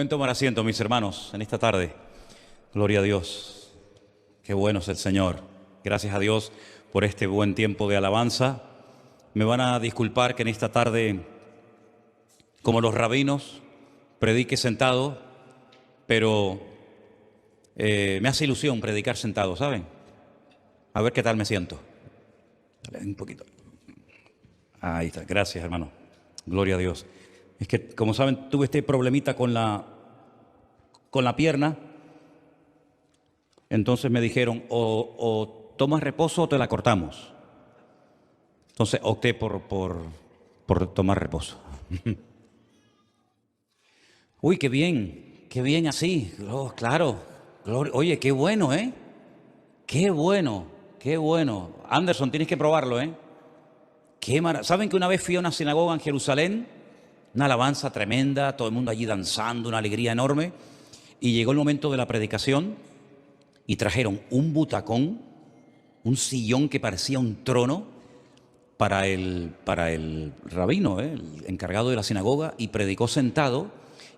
Pueden tomar asiento, mis hermanos, en esta tarde. Gloria a Dios. Qué bueno es el Señor. Gracias a Dios por este buen tiempo de alabanza. Me van a disculpar que en esta tarde, como los rabinos, predique sentado, pero me hace ilusión predicar sentado, ¿saben? A ver qué tal me siento. Dale, un poquito. Ahí está. Gracias, hermano. Gloria a Dios. Es que, como saben, tuve este problemita con la pierna. Entonces me dijeron, o tomas reposo o te la cortamos. Entonces opté por tomar reposo. Uy, qué bien así. Oh, claro. Oye, qué bueno, ¿eh? Qué bueno, qué bueno. Anderson, tienes que probarlo, ¿eh? ¿Saben que una vez fui a una sinagoga en Jerusalén? Una alabanza tremenda, todo el mundo allí danzando, una alegría enorme. Y llegó el momento de la predicación y trajeron un butacón, un sillón que parecía un trono para el rabino, el encargado de la sinagoga, y predicó sentado.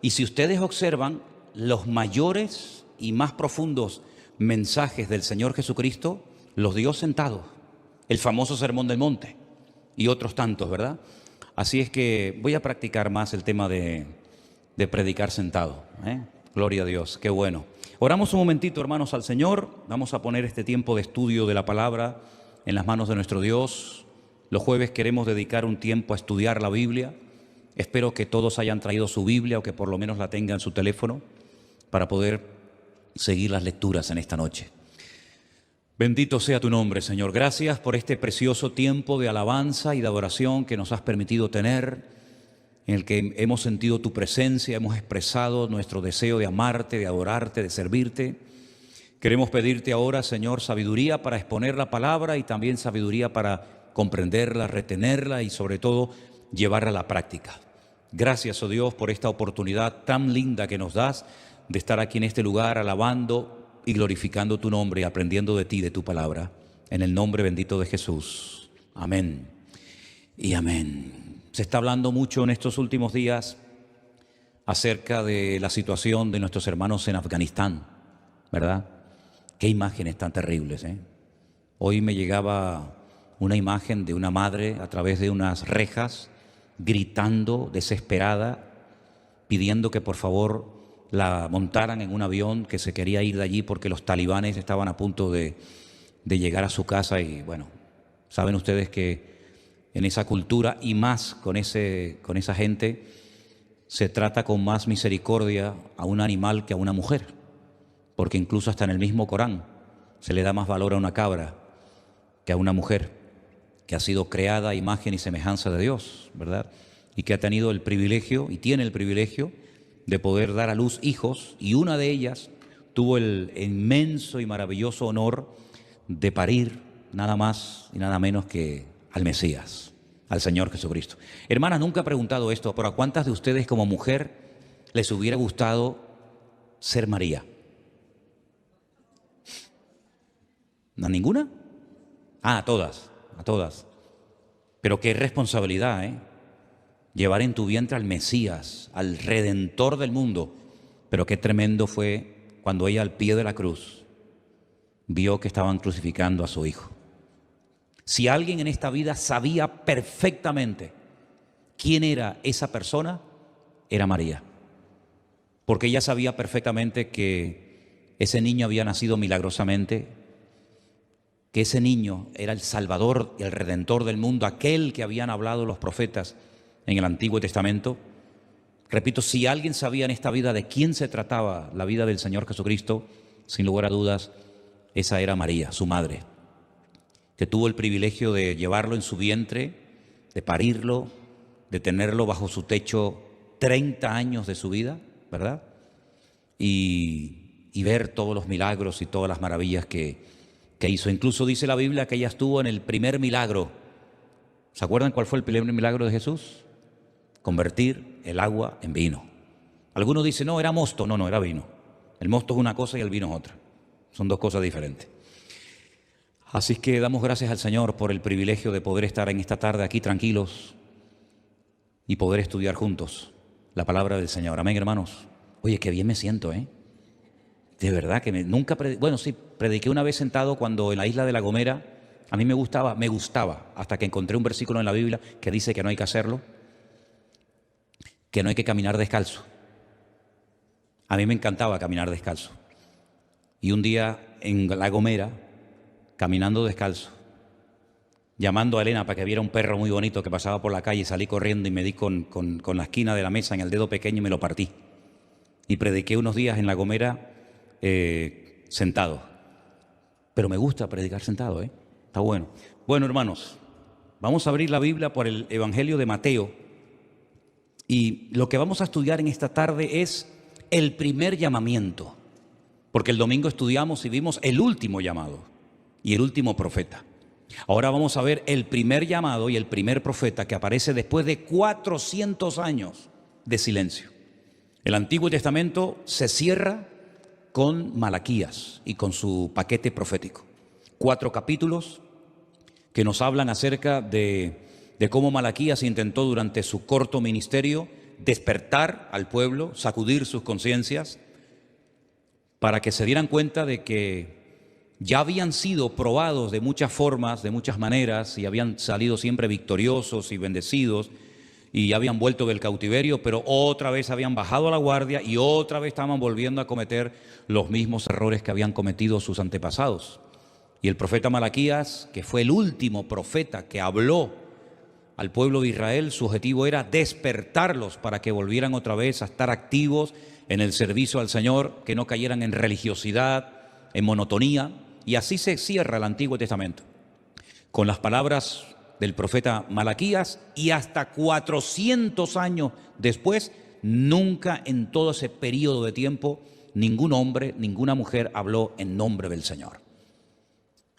Y si ustedes observan, los mayores y más profundos mensajes del Señor Jesucristo los dio sentado. El famoso Sermón del Monte y otros tantos, ¿verdad? Así es que voy a practicar más el tema de predicar sentado, ¿eh? Gloria a Dios, qué bueno. Oramos un momentito, hermanos, al Señor. Vamos a poner este tiempo de estudio de la palabra en las manos de nuestro Dios. Los jueves queremos dedicar un tiempo a estudiar la Biblia. Espero que todos hayan traído su Biblia o que por lo menos la tengan en su teléfono para poder seguir las lecturas en esta noche. Bendito sea tu nombre, Señor. Gracias por este precioso tiempo de alabanza y de adoración que nos has permitido tener, en el que hemos sentido tu presencia, hemos expresado nuestro deseo de amarte, de adorarte, de servirte. Queremos pedirte ahora, Señor, sabiduría para exponer la palabra y también sabiduría para comprenderla, retenerla y sobre todo llevarla a la práctica. Gracias, oh Dios, por esta oportunidad tan linda que nos das de estar aquí en este lugar alabando y glorificando tu nombre y aprendiendo de ti, de tu palabra. En el nombre bendito de Jesús. Amén y amén. Se está hablando mucho en estos últimos días acerca de la situación de nuestros hermanos en Afganistán, ¿verdad? Qué imágenes tan terribles, ¿eh? Hoy me llegaba una imagen de una madre a través de unas rejas gritando desesperada, pidiendo que por favor la montaran en un avión que se quería ir de allí porque los talibanes estaban a punto de llegar a su casa. Y bueno, saben ustedes que en esa cultura y más con esa gente se trata con más misericordia a un animal que a una mujer, porque incluso hasta en el mismo Corán se le da más valor a una cabra que a una mujer que ha sido creada a imagen y semejanza de Dios, ¿verdad? Y que ha tenido el privilegio y tiene el privilegio de poder dar a luz hijos, y una de ellas tuvo el inmenso y maravilloso honor de parir nada más y nada menos que al Mesías, al Señor Jesucristo. Hermanas, nunca he preguntado esto, pero ¿a cuántas de ustedes como mujer les hubiera gustado ser María? ¿A ninguna? Ah, a todas. Pero qué responsabilidad, ¿eh? Llevar en tu vientre al Mesías, al Redentor del mundo. Pero qué tremendo fue cuando ella al pie de la cruz vio que estaban crucificando a su hijo. Si alguien en esta vida sabía perfectamente quién era esa persona, era María. Porque ella sabía perfectamente que ese niño había nacido milagrosamente, que ese niño era el Salvador y el Redentor del mundo, aquel que habían hablado los profetas en el Antiguo Testamento. Repito, si alguien sabía en esta vida de quién se trataba la vida del Señor Jesucristo, sin lugar a dudas, esa era María, su madre, que tuvo el privilegio de llevarlo en su vientre, de parirlo, de tenerlo bajo su techo 30 años de su vida, ¿verdad? Y ver todos los milagros y todas las maravillas que hizo. Incluso dice la Biblia que ella estuvo en el primer milagro. ¿Se acuerdan cuál fue el primer milagro de Jesús? Convertir el agua en vino. Algunos dicen, no, era mosto. No, era vino. El mosto es una cosa y el vino es otra. Son dos cosas diferentes. Así que damos gracias al Señor por el privilegio de poder estar en esta tarde aquí tranquilos y poder estudiar juntos la palabra del Señor. Amén, hermanos. Oye, qué bien me siento, ¿eh? De verdad que nunca, bueno, sí, prediqué una vez sentado cuando en la isla de La Gomera. A mí me gustaba, hasta que encontré un versículo en la Biblia que dice que no hay que hacerlo, que no hay que caminar descalzo. A mí me encantaba caminar descalzo. Y un día en La Gomera, caminando descalzo, llamando a Elena para que viera un perro muy bonito que pasaba por la calle, salí corriendo y me di con la esquina de la mesa en el dedo pequeño y me lo partí. Y prediqué unos días en La Gomera sentado. Pero me gusta predicar sentado, ¿eh? Está bueno. Bueno, hermanos, vamos a abrir la Biblia por el Evangelio de Mateo. Y lo que vamos a estudiar en esta tarde es el primer llamamiento. Porque el domingo estudiamos y vimos el último llamado y el último profeta. Ahora vamos a ver el primer llamado y el primer profeta que aparece después de 400 años de silencio. El Antiguo Testamento se cierra con Malaquías y con su paquete profético. 4 capítulos que nos hablan acerca de cómo Malaquías intentó durante su corto ministerio despertar al pueblo, sacudir sus conciencias, para que se dieran cuenta de que ya habían sido probados de muchas formas, de muchas maneras, y habían salido siempre victoriosos y bendecidos, y habían vuelto del cautiverio, pero otra vez habían bajado la guardia y otra vez estaban volviendo a cometer los mismos errores que habían cometido sus antepasados. Y el profeta Malaquías, que fue el último profeta que habló al pueblo de Israel, su objetivo era despertarlos para que volvieran otra vez a estar activos en el servicio al Señor, que no cayeran en religiosidad, en monotonía. Y así se cierra el Antiguo Testamento, con las palabras del profeta Malaquías, y hasta 400 años después, nunca en todo ese periodo de tiempo, ningún hombre, ninguna mujer habló en nombre del Señor.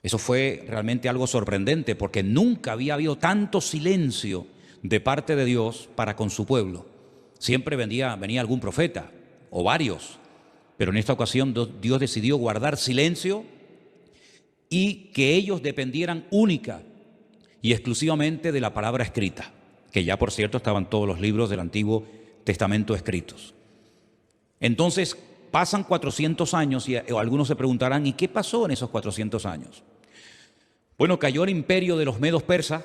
Eso fue realmente algo sorprendente, porque nunca había habido tanto silencio de parte de Dios para con su pueblo. Siempre venía algún profeta, o varios, pero en esta ocasión Dios decidió guardar silencio y que ellos dependieran única y exclusivamente de la palabra escrita, que ya por cierto estaban todos los libros del Antiguo Testamento escritos. Entonces pasan 400 años y algunos se preguntarán, ¿y qué pasó en esos 400 años? Bueno, cayó el imperio de los medos persas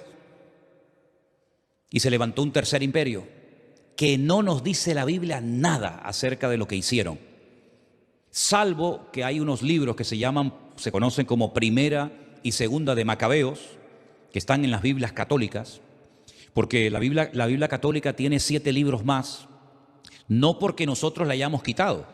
y se levantó un tercer imperio que no nos dice la Biblia nada acerca de lo que hicieron, salvo que hay unos libros que se conocen como Primera y Segunda de Macabeos, que están en las Biblias católicas, porque la Biblia católica tiene 7 libros más, no porque nosotros le hayamos quitado,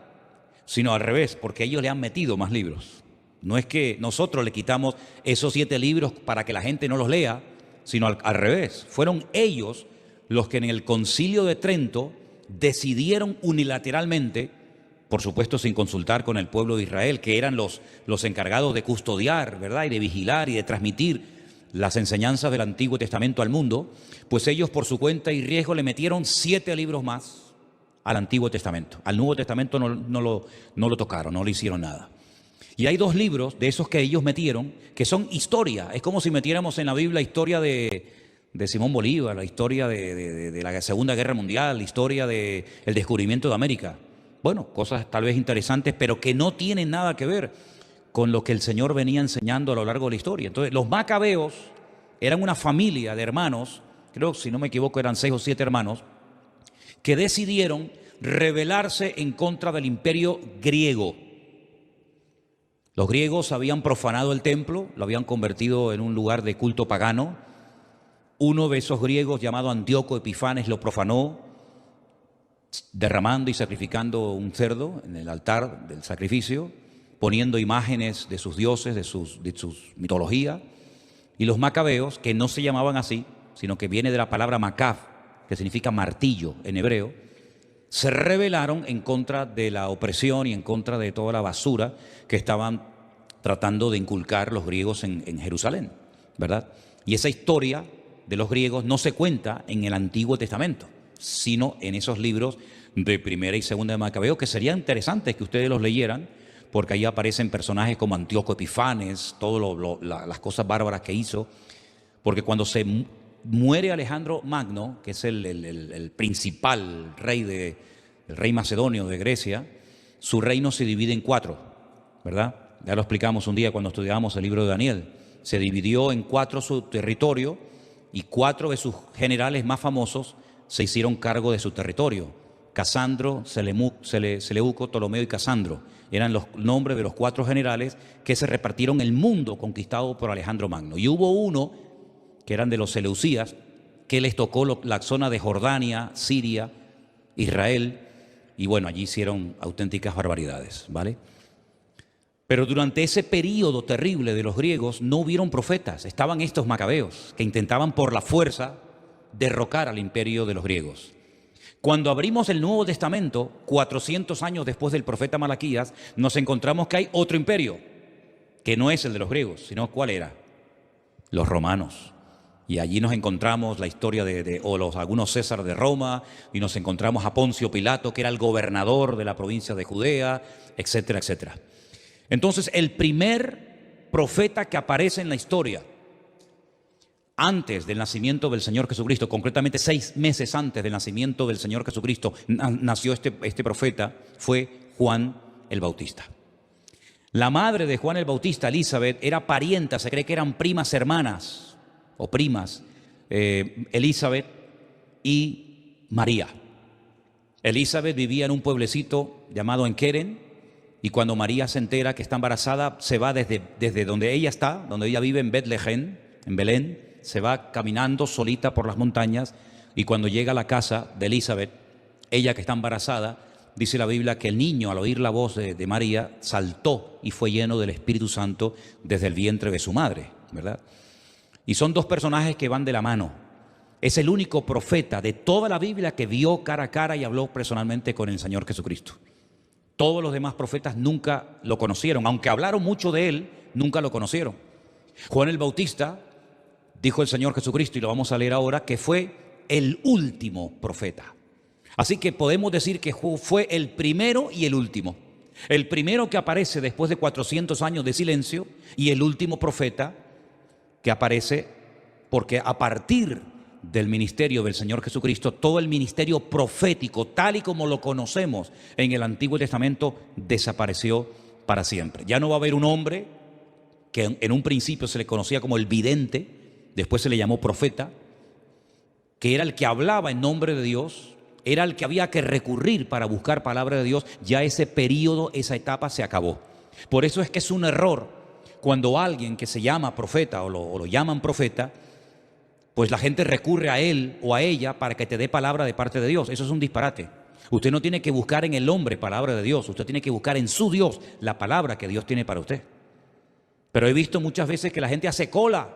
sino al revés, porque ellos le han metido más libros. No es que nosotros le quitamos esos 7 libros para que la gente no los lea, sino al revés. Fueron ellos los que en el Concilio de Trento decidieron unilateralmente, por supuesto sin consultar con el pueblo de Israel, que eran los encargados de custodiar, ¿verdad?, y de vigilar y de transmitir las enseñanzas del Antiguo Testamento al mundo, pues ellos por su cuenta y riesgo le metieron 7 libros más al Antiguo Testamento. Al Nuevo Testamento no lo tocaron, no le hicieron nada. Y hay 2 libros de esos que ellos metieron que son historia. Es como si metiéramos en la Biblia la historia de Simón Bolívar, la historia de la Segunda Guerra Mundial, la historia del descubrimiento de América. Bueno, cosas tal vez interesantes, pero que no tienen nada que ver con lo que el Señor venía enseñando a lo largo de la historia. Entonces, los macabeos eran una familia de hermanos, creo, si no me equivoco, eran 6 o 7 hermanos, que decidieron rebelarse en contra del imperio griego. Los griegos habían profanado el templo, lo habían convertido en un lugar de culto pagano. Uno de esos griegos, llamado Antíoco Epifanes, lo profanó, derramando y sacrificando un cerdo en el altar del sacrificio, poniendo imágenes de sus dioses, de sus mitología. Y los macabeos, que no se llamaban así, sino que viene de la palabra macab, que significa martillo en hebreo, se rebelaron en contra de la opresión y en contra de toda la basura que estaban tratando de inculcar los griegos en Jerusalén, ¿verdad? Y esa historia de los griegos no se cuenta en el Antiguo Testamento, sino en esos libros de Primera y Segunda de Macabeo, que serían interesantes que ustedes los leyeran, porque ahí aparecen personajes como Antíoco Epifanes, todas las cosas bárbaras que hizo, porque cuando se muere Alejandro Magno, que es el principal rey el rey macedonio de Grecia, su reino se divide en 4, ¿verdad? Ya lo explicamos un día cuando estudiábamos el libro de Daniel. Se dividió en 4 su territorio y 4 de sus generales más famosos se hicieron cargo de su territorio. Casandro, Seleuco, Ptolomeo y Casandro eran los nombres de los 4 generales que se repartieron el mundo conquistado por Alejandro Magno. Y hubo uno, que eran de los Seleucías, que les tocó la zona de Jordania, Siria, Israel, y bueno, allí hicieron auténticas barbaridades, ¿vale? Pero durante ese período terrible de los griegos no hubieron profetas, estaban estos macabeos que intentaban por la fuerza derrocar al imperio de los griegos. Cuando abrimos el Nuevo Testamento, 400 años después del profeta Malaquías, nos encontramos que hay otro imperio, que no es el de los griegos, sino ¿cuál era? Los romanos. Y allí nos encontramos la historia de algunos César de Roma, y nos encontramos a Poncio Pilato, que era el gobernador de la provincia de Judea, etcétera, etcétera. Entonces, el primer profeta que aparece en la historia, antes del nacimiento del Señor Jesucristo, concretamente 6 meses antes del nacimiento del Señor Jesucristo, nació este profeta, fue Juan el Bautista. La madre de Juan el Bautista, Elizabeth, era parienta, se cree que eran primas hermanas o primas, Elizabeth y María. Elizabeth vivía en un pueblecito llamado Enqueren, y cuando María se entera que está embarazada, se va desde donde ella está, donde ella vive en Betlehem, en Belén, se va caminando solita por las montañas, y cuando llega a la casa de Elizabeth, ella que está embarazada, dice la Biblia que el niño, al oír la voz de María, saltó y fue lleno del Espíritu Santo desde el vientre de su madre, ¿verdad? Y son 2 personajes que van de la mano. Es el único profeta de toda la Biblia que vio cara a cara y habló personalmente con el Señor Jesucristo. Todos los demás profetas nunca lo conocieron, aunque hablaron mucho de él, nunca lo conocieron. Juan el Bautista, dijo el Señor Jesucristo, y lo vamos a leer ahora, que fue el último profeta. Así que podemos decir que fue el primero y el último. El primero que aparece después de 400 años de silencio, y el último profeta que aparece porque a partir del ministerio del Señor Jesucristo, todo el ministerio profético, tal y como lo conocemos en el Antiguo Testamento, desapareció para siempre. Ya no va a haber un hombre que en un principio se le conocía como el vidente, después se le llamó profeta, que era el que hablaba en nombre de Dios, era el que había que recurrir para buscar palabra de Dios. Ya ese periodo, esa etapa se acabó. Por eso es que es un error cuando alguien que se llama profeta o lo llaman profeta, pues la gente recurre a él o a ella para que te dé palabra de parte de Dios. Eso es un disparate. Usted no tiene que buscar en el hombre palabra de Dios, usted tiene que buscar en su Dios la palabra que Dios tiene para usted. Pero he visto muchas veces que la gente hace cola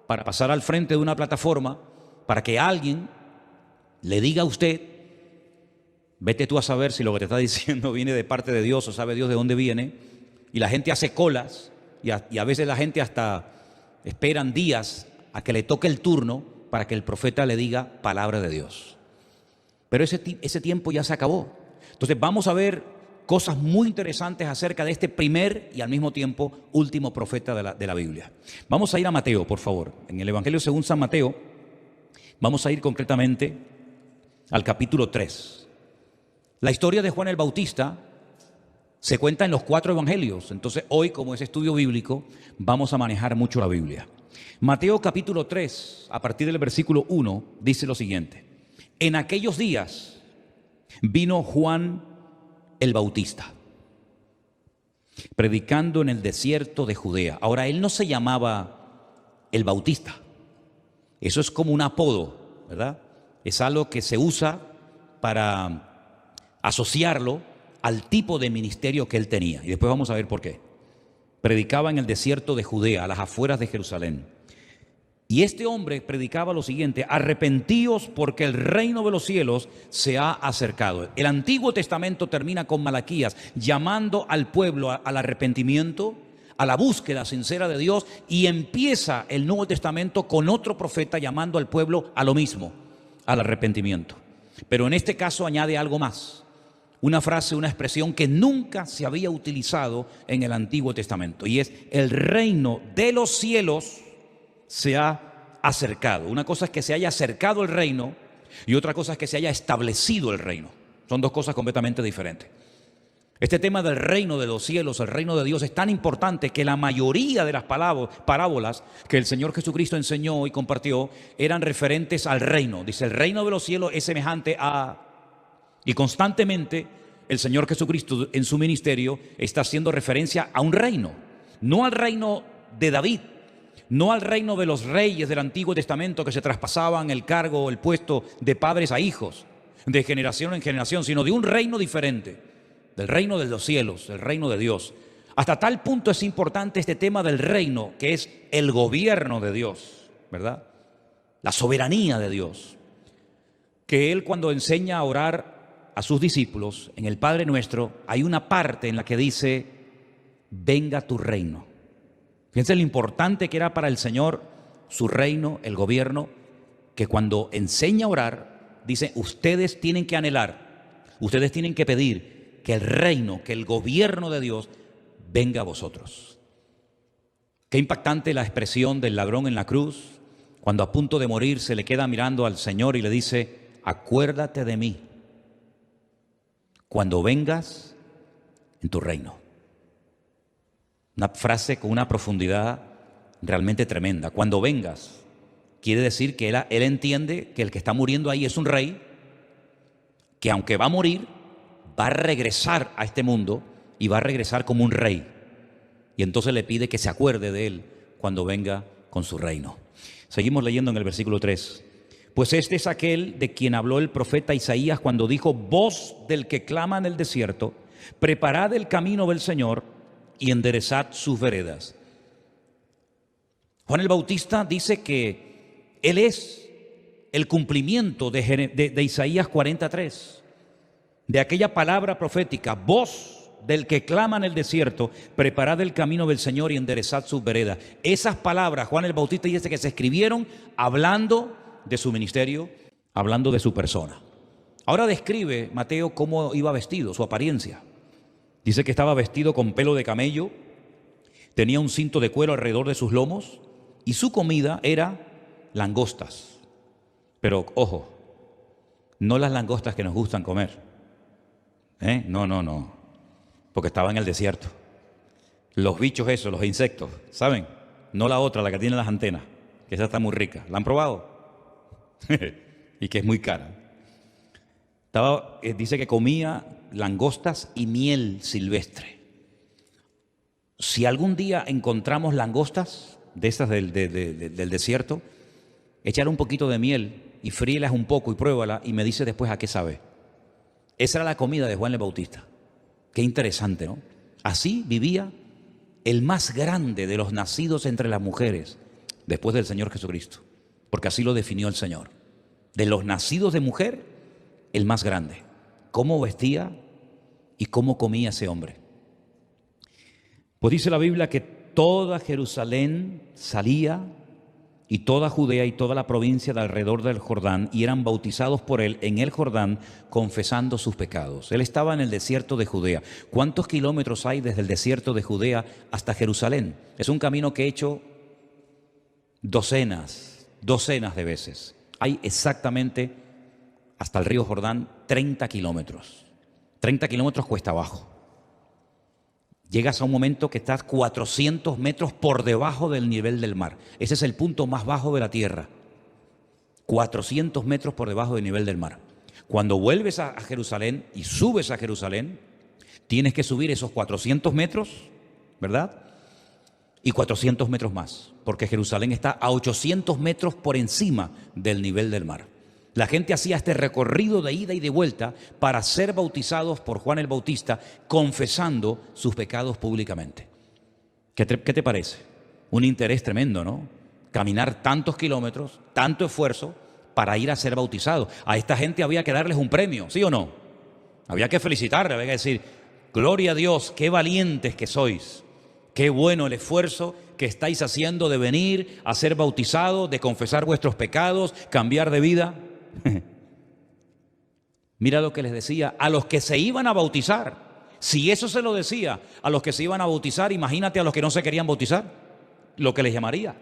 para pasar al frente de una plataforma para que alguien le diga a usted, vete tú a saber si lo que te está diciendo viene de parte de Dios o sabe Dios de dónde viene, y la gente hace colas y a veces la gente hasta esperan días a que le toque el turno para que el profeta le diga palabra de Dios. Pero ese tiempo ya se acabó. Entonces vamos a ver cosas muy interesantes acerca de este primer y al mismo tiempo último profeta de la Biblia. Vamos a ir a Mateo, por favor. En el Evangelio según San Mateo, vamos a ir concretamente al capítulo 3. La historia de Juan el Bautista se cuenta en los 4 evangelios. Entonces hoy, como es estudio bíblico, vamos a manejar mucho la Biblia. Mateo capítulo 3, a partir del versículo 1, dice lo siguiente: en aquellos días vino Juan el Bautista, predicando en el desierto de Judea. Ahora, él no se llamaba el Bautista. Eso es como un apodo, ¿verdad? Es algo que se usa para asociarlo al tipo de ministerio que él tenía. Y después vamos a ver por qué. Predicaba en el desierto de Judea, a las afueras de Jerusalén. Y este hombre predicaba lo siguiente: arrepentíos porque el reino de los cielos se ha acercado. El Antiguo Testamento termina con Malaquías llamando al pueblo al arrepentimiento, a la búsqueda sincera de Dios, y empieza el Nuevo Testamento con otro profeta llamando al pueblo a lo mismo, al arrepentimiento. Pero en este caso añade algo más, una frase, una expresión que nunca se había utilizado en el Antiguo Testamento, y es: el reino de los cielos se ha acercado. Una cosa es que se haya acercado el reino y otra cosa es que se haya establecido el reino. Son dos cosas completamente diferentes. Este tema del reino de los cielos, el reino de Dios, es tan importante que la mayoría de las parábolas que el Señor Jesucristo enseñó y compartió eran referentes al reino. Dice, el reino de los cielos es semejante a... Y constantemente el Señor Jesucristo en su ministerio está haciendo referencia a un reino. No al reino de David, no al reino de los reyes del Antiguo Testamento que se traspasaban el cargo o el puesto de padres a hijos, de generación en generación, sino de un reino diferente, del reino de los cielos, del reino de Dios. Hasta tal punto es importante este tema del reino, que es el gobierno de Dios, ¿verdad? La soberanía de Dios, que Él cuando enseña a orar a sus discípulos, en el Padre Nuestro, hay una parte en la que dice, venga tu reino. Fíjense lo importante que era para el Señor su reino, el gobierno, que cuando enseña a orar, dice, ustedes tienen que anhelar, ustedes tienen que pedir que el reino, que el gobierno de Dios venga a vosotros. Qué impactante la expresión del ladrón en la cruz, cuando a punto de morir se le queda mirando al Señor y le dice, acuérdate de mí cuando vengas en tu reino. Una frase con una profundidad realmente tremenda. Cuando vengas, quiere decir que él entiende que el que está muriendo ahí es un rey, que aunque va a morir, va a regresar a este mundo y va a regresar como un rey. Y entonces le pide que se acuerde de él cuando venga con su reino. Seguimos leyendo en el versículo 3. Pues este es aquel de quien habló el profeta Isaías cuando dijo, voz del que clama en el desierto, preparad el camino del Señor y enderezad sus veredas. Juan el Bautista dice que él es el cumplimiento de Isaías 43, de aquella palabra profética, voz del que clama en el desierto, preparad el camino del Señor y enderezad sus veredas. Esas palabras, Juan el Bautista dice que se escribieron hablando de su ministerio, hablando de su persona. Ahora describe Mateo cómo iba vestido, su apariencia. Dice que estaba vestido con pelo de camello, tenía un cinto de cuero alrededor de sus lomos y su comida era langostas. Pero ojo, no las langostas que nos gustan comer. No, porque estaba en el desierto. Los bichos esos, los insectos, ¿saben? No la otra, la que tiene las antenas, que esa está muy rica. ¿La han probado? Y que es muy cara. Dice que comía langostas y miel silvestre. Si algún día encontramos langostas de esas del desierto, echar un poquito de miel y fríelas un poco y pruébala y me dice después a qué sabe. Esa era la comida de Juan el Bautista. Qué interesante, ¿no? Así vivía el más grande de los nacidos entre las mujeres después del Señor Jesucristo, porque así lo definió el Señor. De los nacidos de mujer, el más grande. Cómo vestía y cómo comía ese hombre. Pues dice la Biblia que toda Jerusalén salía y toda Judea y toda la provincia de alrededor del Jordán y eran bautizados por él en el Jordán confesando sus pecados. Él estaba en el desierto de Judea. ¿Cuántos kilómetros hay desde el desierto de Judea hasta Jerusalén? Es un camino que he hecho docenas de veces. Hay exactamente hasta el río Jordán 30 kilómetros. 30 kilómetros cuesta abajo. Llegas a un momento que estás 400 metros por debajo del nivel del mar. Ese es el punto más bajo de la tierra. 400 metros por debajo del nivel del mar. Cuando vuelves a Jerusalén y subes a Jerusalén, tienes que subir esos 400 metros, ¿verdad? Y 400 metros más, porque Jerusalén está a 800 metros por encima del nivel del mar. La gente hacía este recorrido de ida y de vuelta para ser bautizados por Juan el Bautista, confesando sus pecados públicamente. ¿Qué te parece? Un interés tremendo, ¿no? Caminar tantos kilómetros, tanto esfuerzo para ir a ser bautizado. A esta gente había que darles un premio, ¿sí o no? Había que felicitarle, había que decir, gloria a Dios, qué valientes que sois. Qué bueno el esfuerzo que estáis haciendo de venir a ser bautizados, de confesar vuestros pecados, cambiar de vida. Mira lo que les decía a los que se iban a bautizar. Si eso se lo decía a los que se iban a bautizar, imagínate a los que no se querían bautizar, lo que les llamaría.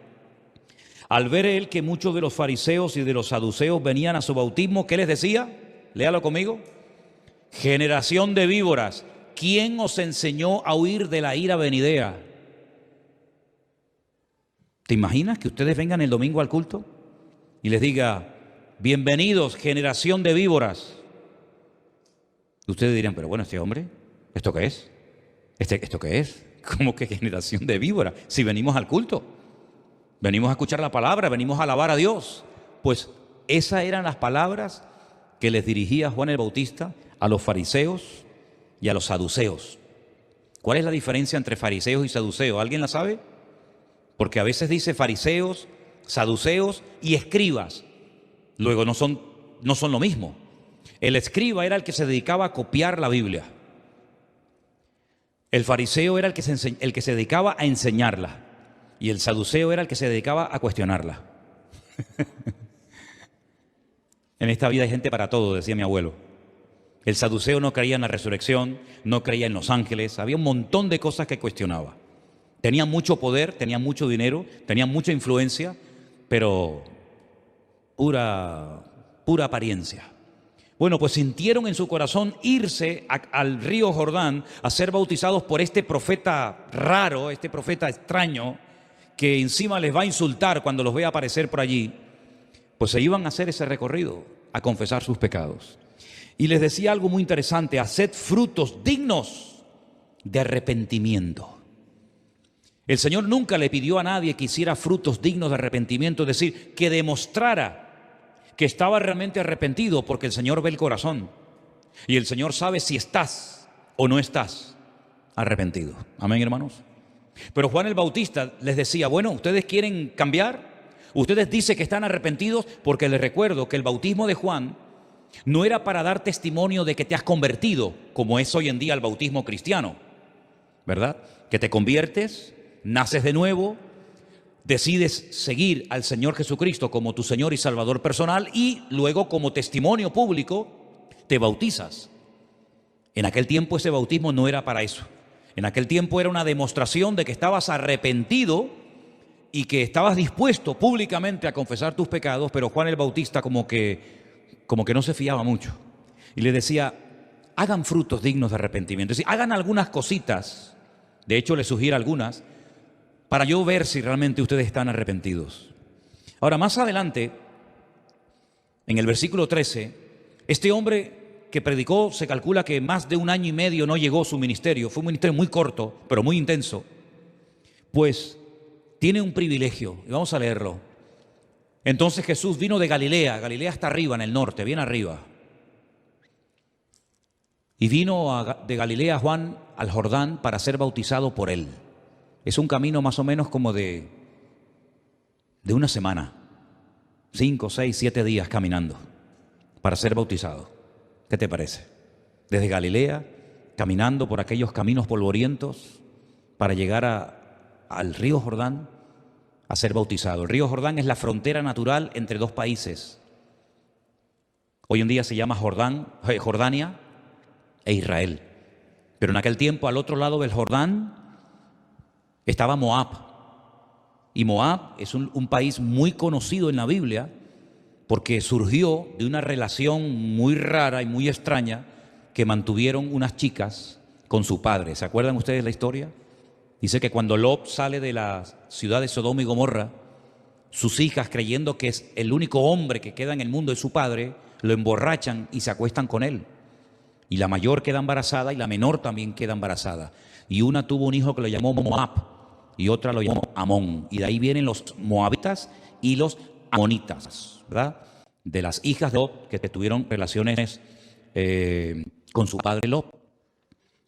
Al ver él que muchos de los fariseos y de los saduceos venían a su bautismo, ¿qué les decía? Léalo conmigo. generación de víboras, ¿quién os enseñó a huir de la ira venidera? ¿Te imaginas que ustedes vengan el domingo al culto y les diga, bienvenidos, generación de víboras? Ustedes dirán, pero bueno, este hombre, ¿esto qué es? ¿Esto qué es? ¿Cómo que generación de víboras? Si venimos al culto, venimos a escuchar la palabra, venimos a alabar a Dios. Pues esas eran las palabras que les dirigía Juan el Bautista a los fariseos y a los saduceos. ¿Cuál es la diferencia entre fariseos y saduceos? ¿Alguien la sabe? Porque a veces dice fariseos, saduceos y escribas. Luego no son lo mismo. El escriba era el que se dedicaba a copiar la Biblia. El fariseo era el que se dedicaba a enseñarla. Y el saduceo era el que se dedicaba a cuestionarla. En esta vida hay gente para todo, decía mi abuelo. El saduceo no creía en la resurrección, no creía en los ángeles. Había un montón de cosas que cuestionaba. Tenían mucho poder, tenían mucho dinero, tenían mucha influencia, pero pura apariencia. Bueno, pues sintieron en su corazón irse al río Jordán a ser bautizados por este profeta raro, este profeta extraño, que encima les va a insultar cuando los vea aparecer por allí. Pues se iban a hacer ese recorrido, a confesar sus pecados. Y les decía algo muy interesante: haced frutos dignos de arrepentimiento. El Señor nunca le pidió a nadie que hiciera frutos dignos de arrepentimiento, es decir, que demostrara que estaba realmente arrepentido, porque el Señor ve el corazón y el Señor sabe si estás o no estás arrepentido. Amén, hermanos. Pero Juan el Bautista les decía, bueno, ¿ustedes quieren cambiar? Ustedes dicen que están arrepentidos, porque les recuerdo que el bautismo de Juan no era para dar testimonio de que te has convertido, como es hoy en día el bautismo cristiano, ¿verdad? Que te conviertes, naces de nuevo, decides seguir al Señor Jesucristo como tu Señor y Salvador personal, y luego, como testimonio público, te bautizas. En aquel tiempo ese bautismo no era para eso. En aquel tiempo era una demostración de que estabas arrepentido y que estabas dispuesto públicamente a confesar tus pecados. Pero Juan el Bautista como que no se fiaba mucho y le decía, hagan frutos dignos de arrepentimiento, es decir, hagan algunas cositas. De hecho, le sugiere algunas para yo ver si realmente ustedes están arrepentidos. Ahora, más adelante, en el versículo 13, este hombre que predicó, se calcula que más de 1 año y medio no llegó su ministerio. Fue un ministerio muy corto, pero muy intenso. Pues tiene un privilegio, y vamos a leerlo. Entonces Jesús vino de Galilea. Galilea está arriba, en el norte, bien arriba. Y vino de Galilea Juan al Jordán para ser bautizado por él. Es un camino más o menos como de 1 semana, 5, 6, 7 días caminando para ser bautizado. ¿Qué te parece? Desde Galilea, caminando por aquellos caminos polvorientos para llegar al río Jordán a ser bautizado. El río Jordán es la frontera natural entre dos países. Hoy en día se llama Jordania e Israel. Pero en aquel tiempo, al otro lado del Jordán, estaba Moab. Y Moab es un país muy conocido en la Biblia porque surgió de una relación muy rara y muy extraña que mantuvieron unas chicas con su padre. ¿Se acuerdan ustedes la historia? Dice que cuando Lot sale de la ciudad de Sodoma y Gomorra, sus hijas, creyendo que es el único hombre que queda en el mundo es su padre, lo emborrachan y se acuestan con él. Y la mayor queda embarazada y la menor también queda embarazada. Y una tuvo un hijo que lo llamó Moab y otra lo llamó Amón. Y de ahí vienen los moabitas y los amonitas, ¿verdad? De las hijas de Lot que tuvieron relaciones con su padre Lot.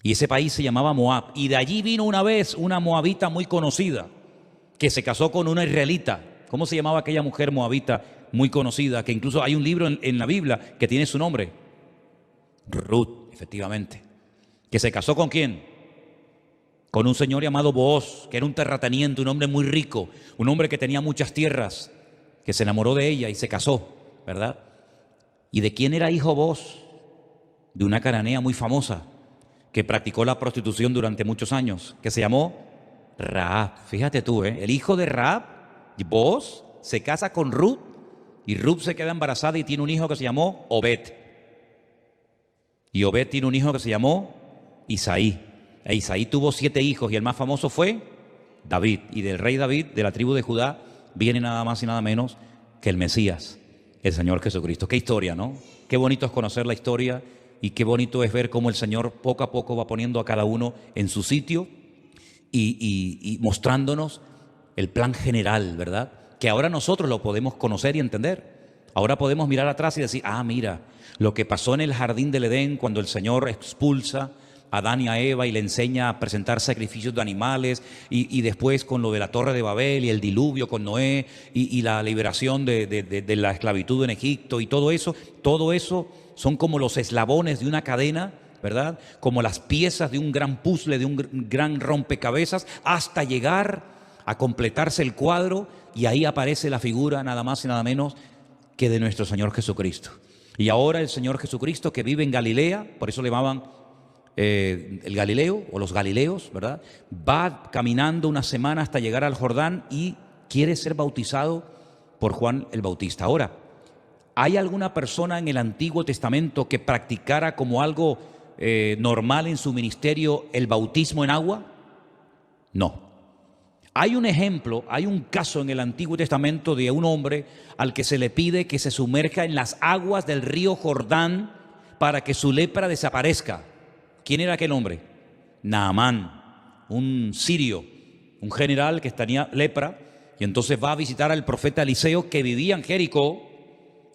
Y ese país se llamaba Moab. Y de allí vino una vez una moabita muy conocida que se casó con una israelita. ¿Cómo se llamaba aquella mujer moabita muy conocida? Que incluso hay un libro en la Biblia que tiene su nombre. Ruth, efectivamente. ¿Que se casó con quién? Con un señor llamado Booz, que era un terrateniente, un hombre muy rico, un hombre que tenía muchas tierras, que se enamoró de ella y se casó, ¿verdad? ¿Y de quién era hijo Booz? De una cananea muy famosa que practicó la prostitución durante muchos años, que se llamó Rahab. Fíjate tú, el hijo de Rahab, Booz, se casa con Ruth y Ruth se queda embarazada y tiene un hijo que se llamó Obed. Y Obed tiene un hijo que se llamó Isaí. E Isaí tuvo 7 hijos y el más famoso fue David. Y del rey David, de la tribu de Judá, viene nada más y nada menos que el Mesías, el Señor Jesucristo. Qué historia, ¿no? Qué bonito es conocer la historia y qué bonito es ver cómo el Señor poco a poco va poniendo a cada uno en su sitio y mostrándonos el plan general, ¿verdad? Que ahora nosotros lo podemos conocer y entender. Ahora podemos mirar atrás y decir, ah, mira, lo que pasó en el jardín del Edén cuando el Señor expulsa a Adán y a Eva y le enseña a presentar sacrificios de animales y después con lo de la Torre de Babel y el diluvio con Noé y la liberación de la esclavitud en Egipto y todo eso son como los eslabones de una cadena, ¿verdad? Como las piezas de un gran puzzle, de un gran rompecabezas, hasta llegar a completarse el cuadro y ahí aparece la figura nada más y nada menos que de nuestro Señor Jesucristo. Y ahora el Señor Jesucristo que vive en Galilea, por eso le llamaban el Galileo o los Galileos, ¿verdad? Va caminando una semana hasta llegar al Jordán y quiere ser bautizado por Juan el Bautista. Ahora, ¿hay alguna persona en el Antiguo Testamento que practicara como algo normal en su ministerio el bautismo en agua? No. Hay un ejemplo, hay un caso en el Antiguo Testamento de un hombre al que se le pide que se sumerja en las aguas del río Jordán para que su lepra desaparezca. ¿Quién era aquel hombre? Naamán, un sirio, un general que tenía lepra, y entonces va a visitar al profeta Eliseo que vivía en Jericó.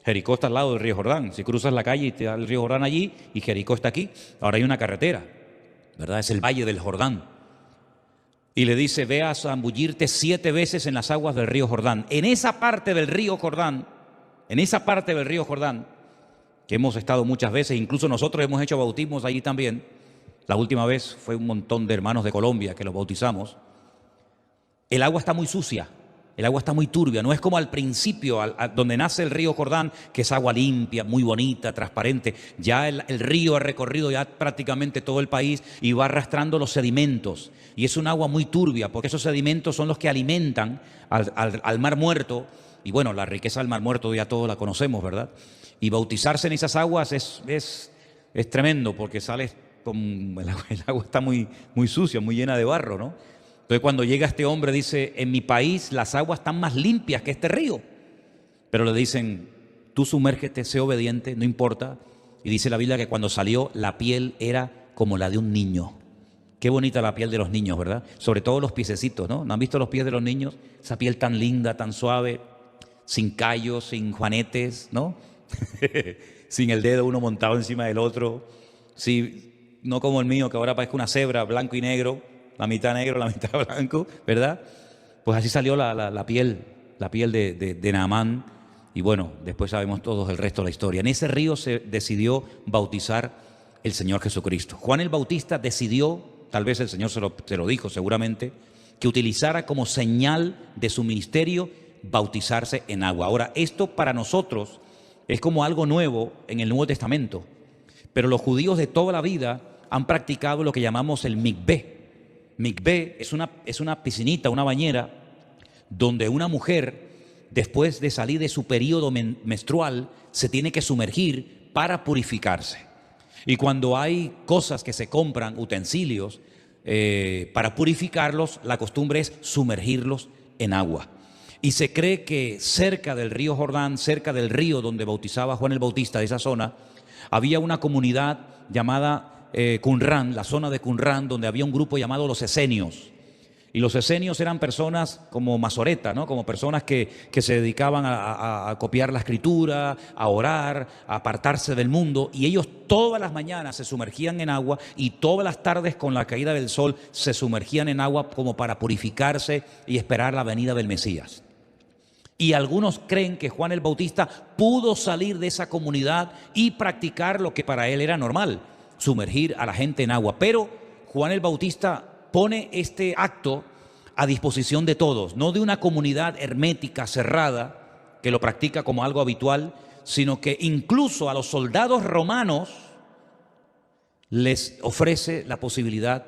Jericó está al lado del río Jordán. Si cruzas la calle y te da el río Jordán allí, y Jericó está aquí, ahora hay una carretera, ¿verdad? Es el valle del Jordán. Y le dice, ve a zambullirte 7 veces en las aguas del río Jordán. En esa parte del río Jordán, que hemos estado muchas veces, incluso nosotros hemos hecho bautismos allí también. La última vez fue un montón de hermanos de Colombia que los bautizamos. El agua está muy sucia, el agua está muy turbia, no es como al principio, donde nace el río Jordán, que es agua limpia, muy bonita, transparente. Ya el río ha recorrido ya prácticamente todo el país y va arrastrando los sedimentos. Y es un agua muy turbia, porque esos sedimentos son los que alimentan al Mar Muerto. Y bueno, la riqueza del Mar Muerto ya todos la conocemos, ¿verdad? Y bautizarse en esas aguas es tremendo, porque sales con el agua está muy, muy sucia, muy llena de barro, ¿no? Entonces cuando llega este hombre dice, en mi país las aguas están más limpias que este río. Pero le dicen, tú sumérgete, sé obediente, no importa. Y dice la Biblia que cuando salió la piel era como la de un niño. Qué bonita la piel de los niños, ¿verdad? Sobre todo los piececitos, ¿no? ¿No han visto los pies de los niños? Esa piel tan linda, tan suave, sin callos, sin juanetes, ¿no? Sin el dedo uno montado encima del otro. Sí, no como el mío, que ahora parezca una cebra, blanco y negro, la mitad negro, la mitad blanco, ¿verdad? Pues así salió la piel de Naamán. Y bueno, después sabemos todos el resto de la historia. En ese río se decidió bautizar el Señor Jesucristo. Juan el Bautista decidió, tal vez el Señor se lo dijo seguramente, que utilizara como señal de su ministerio bautizarse en agua. Ahora, esto para nosotros es como algo nuevo en el Nuevo Testamento, pero los judíos de toda la vida han practicado lo que llamamos el mikvé. Mikvé es una piscinita, una bañera, donde una mujer, después de salir de su periodo menstrual, se tiene que sumergir para purificarse. Y cuando hay cosas que se compran, utensilios, para purificarlos, la costumbre es sumergirlos en agua. Y se cree que cerca del río Jordán, cerca del río donde bautizaba Juan el Bautista, de esa zona, había una comunidad llamada Qumrán, la zona de Qumrán, donde había un grupo llamado los esenios. Y los esenios eran personas como Masoreta, ¿no? Como personas que se dedicaban a copiar la escritura, a orar, a apartarse del mundo. Y ellos todas las mañanas se sumergían en agua y todas las tardes con la caída del sol se sumergían en agua como para purificarse y esperar la venida del Mesías. Y algunos creen que Juan el Bautista pudo salir de esa comunidad y practicar lo que para él era normal, sumergir a la gente en agua. Pero Juan el Bautista pone este acto a disposición de todos, no de una comunidad hermética, cerrada, que lo practica como algo habitual, sino que incluso a los soldados romanos les ofrece la posibilidad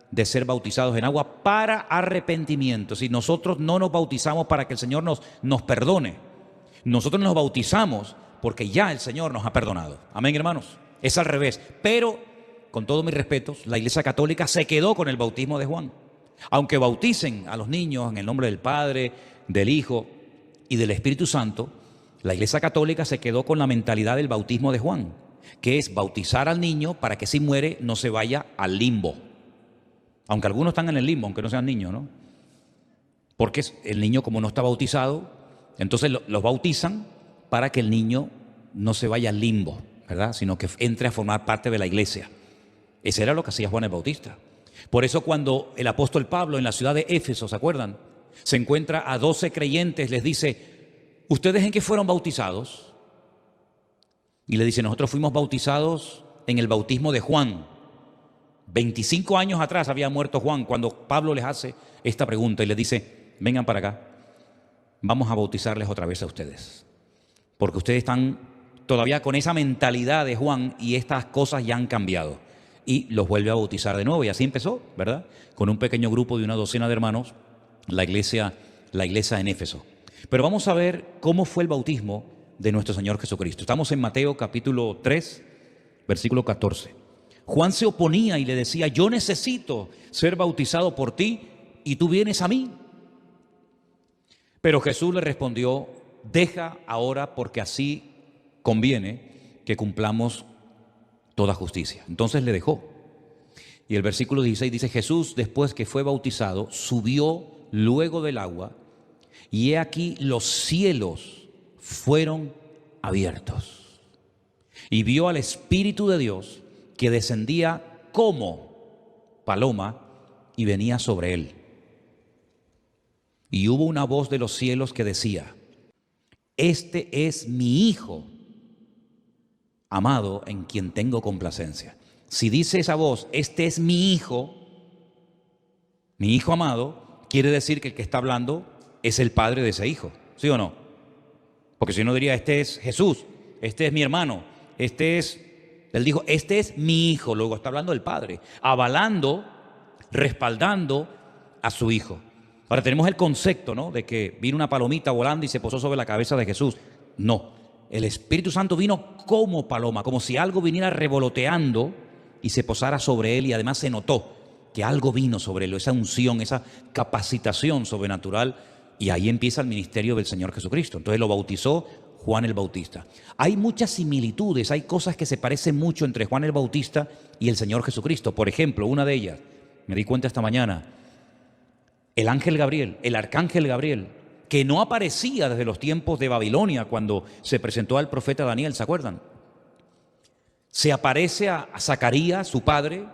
de ser bautizados en agua para arrepentimiento. Si nosotros no nos bautizamos para que el Señor nos perdone, nosotros nos bautizamos porque ya el Señor nos ha perdonado. Amén, hermanos. es al revés. Pero, con todos mis respetos, la Iglesia Católica se quedó con el bautismo de Juan. Aunque bauticen a los niños en el nombre del Padre, del Hijo y del Espíritu Santo, la Iglesia Católica se quedó con la mentalidad del bautismo de Juan, que es bautizar al niño para que si muere no se vaya al limbo. Aunque algunos están en el limbo, aunque no sean niños, ¿no? Porque el niño, como no está bautizado, entonces los bautizan para que el niño no se vaya al limbo, ¿verdad? Sino que entre a formar parte de la iglesia. Ese era lo que hacía Juan el Bautista. Por eso cuando el apóstol Pablo en la ciudad de Éfeso, ¿se acuerdan? Se encuentra a 12 creyentes, les dice, ¿ustedes en qué fueron bautizados? Y le dice, nosotros fuimos bautizados en el bautismo de Juan. 25 años atrás había muerto Juan cuando Pablo les hace esta pregunta y les dice, vengan para acá, vamos a bautizarles otra vez a ustedes. Porque ustedes están todavía con esa mentalidad de Juan y estas cosas ya han cambiado. Y los vuelve a bautizar de nuevo y así empezó, ¿verdad? Con un pequeño grupo de una docena de hermanos, la iglesia en Éfeso. Pero vamos a ver cómo fue el bautismo de nuestro Señor Jesucristo. Estamos en Mateo capítulo 3, versículo 14. Juan se oponía y le decía, yo necesito ser bautizado por ti y tú vienes a mí. Pero Jesús le respondió, deja ahora porque así conviene que cumplamos toda justicia. Entonces le dejó. Y el versículo 16 dice, Jesús después que fue bautizado, subió luego del agua y he aquí los cielos fueron abiertos. Y vio al Espíritu de Dios que descendía como paloma y venía sobre él. Y hubo una voz de los cielos que decía, este es mi Hijo amado en quien tengo complacencia. Si dice esa voz, este es mi Hijo amado, quiere decir que el que está hablando es el padre de ese hijo, ¿sí o no? Porque si no diría, este es Jesús, este es mi hermano, él dijo, este es mi hijo, luego está hablando del Padre, avalando, respaldando a su Hijo. Ahora tenemos el concepto, ¿no?, de que vino una palomita volando y se posó sobre la cabeza de Jesús. No, el Espíritu Santo vino como paloma, como si algo viniera revoloteando y se posara sobre él y además se notó que algo vino sobre él, esa unción, esa capacitación sobrenatural y ahí empieza el ministerio del Señor Jesucristo. Entonces lo bautizó Juan el Bautista. Hay muchas similitudes, hay cosas que se parecen mucho entre Juan el Bautista y el Señor Jesucristo. Por ejemplo, una de ellas, me di cuenta esta mañana, el arcángel Gabriel, que no aparecía desde los tiempos de Babilonia cuando se presentó al profeta Daniel, ¿se acuerdan? Se aparece a Zacarías, su padre,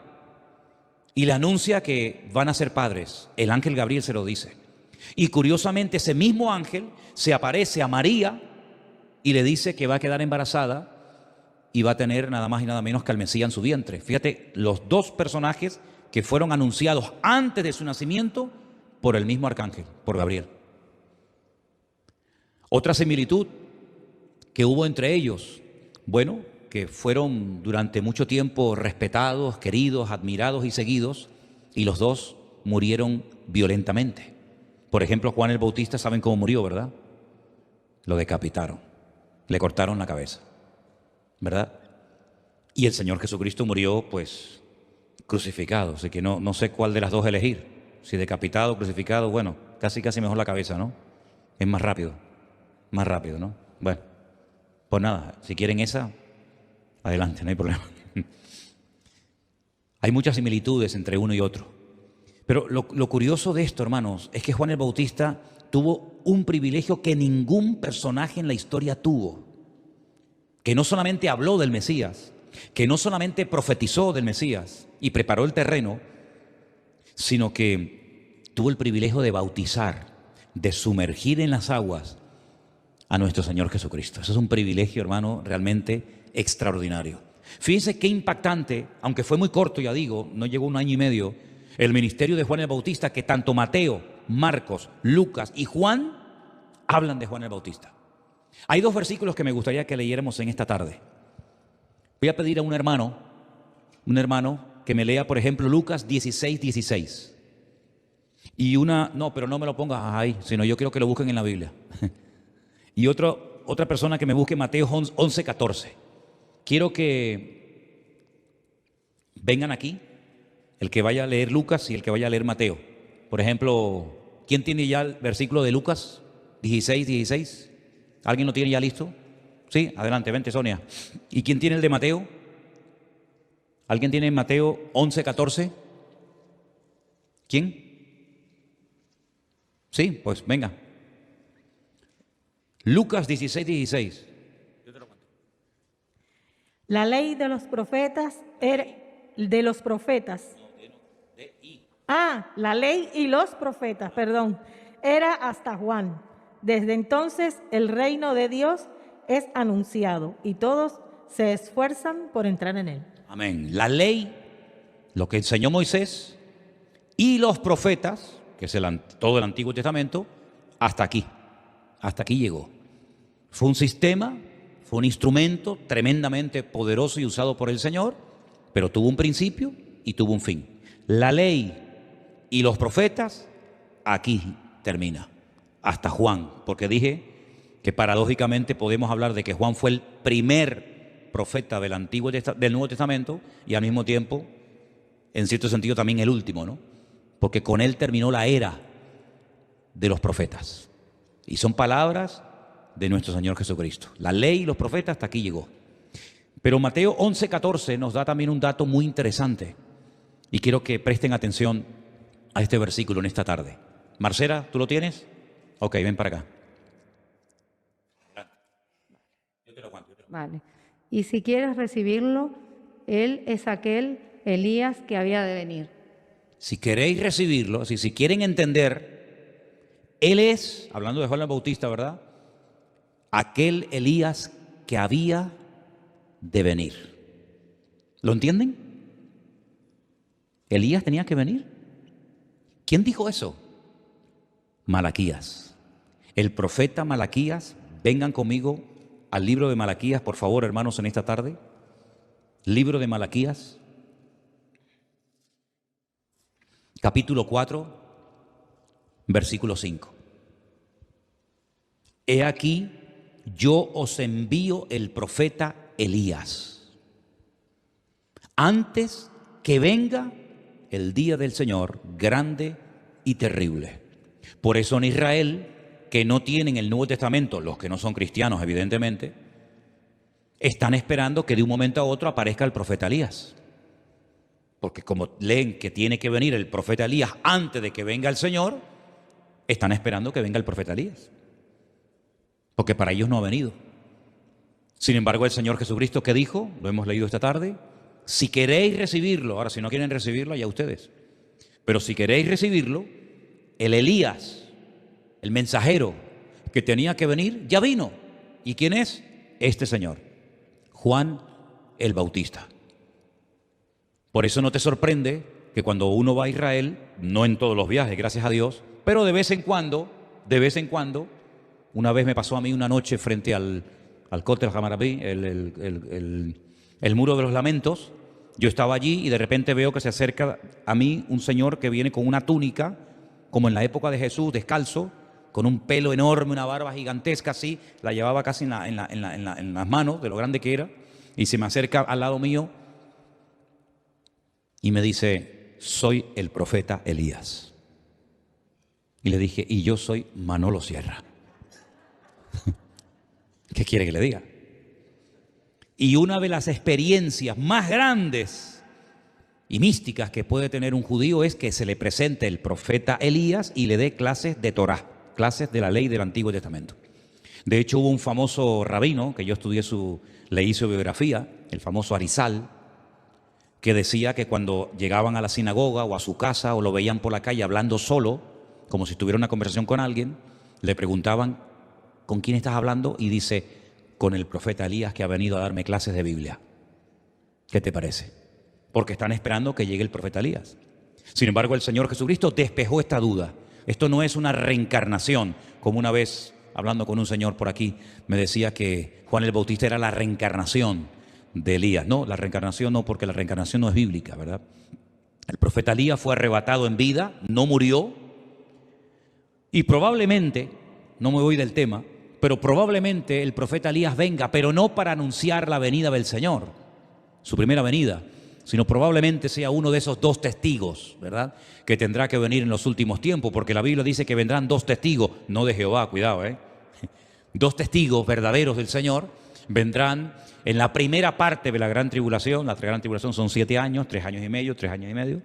y le anuncia que van a ser padres. El ángel Gabriel se lo dice. Y curiosamente ese mismo ángel se aparece a María y le dice que va a quedar embarazada y va a tener nada más y nada menos que al Mesías en su vientre. Fíjate, los dos personajes que fueron anunciados antes de su nacimiento por el mismo arcángel, por Gabriel. Otra similitud que hubo entre ellos, bueno, que fueron durante mucho tiempo respetados, queridos, admirados y seguidos, y los dos murieron violentamente. Por ejemplo, Juan el Bautista, ¿saben cómo murió, verdad? Lo decapitaron, le cortaron la cabeza, ¿verdad? Y el Señor Jesucristo murió, pues, crucificado, así que no sé cuál de las dos elegir, si decapitado o crucificado. Bueno, casi mejor la cabeza, ¿no? Es más rápido, ¿no? Bueno, pues nada, si quieren esa, adelante, no hay problema. Hay muchas similitudes entre uno y otro. Pero lo curioso de esto, hermanos, es que Juan el Bautista tuvo un privilegio que ningún personaje en la historia tuvo. Que no solamente habló del Mesías, que no solamente profetizó del Mesías y preparó el terreno, sino que tuvo el privilegio de bautizar, de sumergir en las aguas a nuestro Señor Jesucristo. Eso es un privilegio, hermano, realmente extraordinario. Fíjense qué impactante, aunque fue muy corto, ya digo, no llegó 1 año y medio, el ministerio de Juan el Bautista, que tanto Mateo, Marcos, Lucas y Juan hablan de Juan el Bautista. Hay 2 versículos que me gustaría que leyéramos en esta tarde. Voy a pedir a un hermano que me lea, por ejemplo, Lucas 16:16. Y no, pero no me lo pongas ahí, sino yo quiero que lo busquen en la Biblia. Y otra persona que me busque Mateo 11:14. Quiero que vengan aquí, el que vaya a leer Lucas y el que vaya a leer Mateo. Por ejemplo, ¿quién tiene ya el versículo de Lucas 16? ¿Alguien lo tiene ya listo? Sí, adelante, vente Sonia. ¿Y quién tiene el de Mateo? ¿Alguien tiene Mateo 11:14? ¿Quién? Sí, pues venga. Lucas 16. La ley de los profetas era de los profetas. La ley y los profetas, perdón, era hasta Juan. Desde entonces el reino de Dios es anunciado y todos se esfuerzan por entrar en él. Amén. La ley, lo que enseñó Moisés y los profetas, que es todo el Antiguo Testamento, hasta aquí llegó. Fue un sistema, fue un instrumento tremendamente poderoso y usado por el Señor, pero tuvo un principio y tuvo un fin. La ley y los profetas, aquí termina, hasta Juan, porque dije que paradójicamente podemos hablar de que Juan fue el primer profeta del Nuevo Testamento y al mismo tiempo, en cierto sentido, también el último, ¿no? Porque con él terminó la era de los profetas. Y son palabras de nuestro Señor Jesucristo. La ley y los profetas hasta aquí llegó. Pero Mateo 11:14 nos da también un dato muy interesante. Y quiero que presten atención a este versículo en esta tarde. Marcela, ¿tú lo tienes? Ok, ven para acá. Yo te lo aguanto. Vale. Y si quieres recibirlo, él es aquel Elías que había de venir. Si queréis recibirlo, si quieren entender, él es, hablando de Juan el Bautista, ¿verdad? Aquel Elías que había de venir. ¿Lo entienden? Elías tenía que venir. ¿Quién dijo eso? Malaquías. El profeta Malaquías. Vengan conmigo al libro de Malaquías, por favor, hermanos, en esta tarde. Libro de Malaquías, capítulo 4, versículo 5. He aquí, yo os envío el profeta Elías, antes que venga el día del Señor grande y terrible. Por eso en Israel, que no tienen el Nuevo Testamento, los que no son cristianos evidentemente, están esperando que de un momento a otro aparezca el profeta Elías. Porque como leen que tiene que venir el profeta Elías antes de que venga el Señor, están esperando que venga el profeta Elías. Porque para ellos no ha venido. Sin embargo, el Señor Jesucristo, ¿qué dijo? Lo hemos leído esta tarde. Si queréis recibirlo, ahora si no quieren recibirlo, ya ustedes. Pero si queréis recibirlo, el Elías, el mensajero que tenía que venir, ya vino. ¿Y quién es? Este señor, Juan el Bautista. Por eso no te sorprende que cuando uno va a Israel, no en todos los viajes, gracias a Dios, pero de vez en cuando, una vez me pasó a mí una noche frente al Kotel Hamarabí, el muro de los lamentos. Yo estaba allí y de repente veo que se acerca a mí un señor que viene con una túnica, como en la época de Jesús, descalzo, con un pelo enorme, una barba gigantesca así, la llevaba casi en las manos, de lo grande que era, y se me acerca al lado mío y me dice, soy el profeta Elías. Y le dije, y yo soy Manolo Sierra. ¿Qué quiere que le diga? Y una de las experiencias más grandes y místicas que puede tener un judío es que se le presente el profeta Elías y le dé clases de Torá, clases de la ley del Antiguo Testamento. De hecho, hubo un famoso rabino, que yo estudié leí su biografía, el famoso Arizal, que decía que cuando llegaban a la sinagoga o a su casa o lo veían por la calle hablando solo, como si tuviera una conversación con alguien, le preguntaban, ¿con quién estás hablando? Y dice, con el profeta Elías que ha venido a darme clases de Biblia. ¿Qué te parece? Porque están esperando que llegue el profeta Elías. Sin embargo, el Señor Jesucristo despejó esta duda. Esto no es una reencarnación, como una vez hablando con un señor por aquí, me decía que Juan el Bautista era la reencarnación de Elías. No, la reencarnación no, porque la reencarnación no es bíblica, ¿verdad? El profeta Elías fue arrebatado en vida, no murió, y probablemente, no me voy del tema, pero probablemente el profeta Elías venga, pero no para anunciar la venida del Señor, su primera venida, sino probablemente sea uno de esos dos testigos, ¿verdad?, que tendrá que venir en los últimos tiempos, porque la Biblia dice que vendrán dos testigos, no de Jehová, cuidado, dos testigos verdaderos del Señor, vendrán en la primera parte de la gran tribulación. La gran tribulación son 7 años, 3 años y medio, 3 años y medio,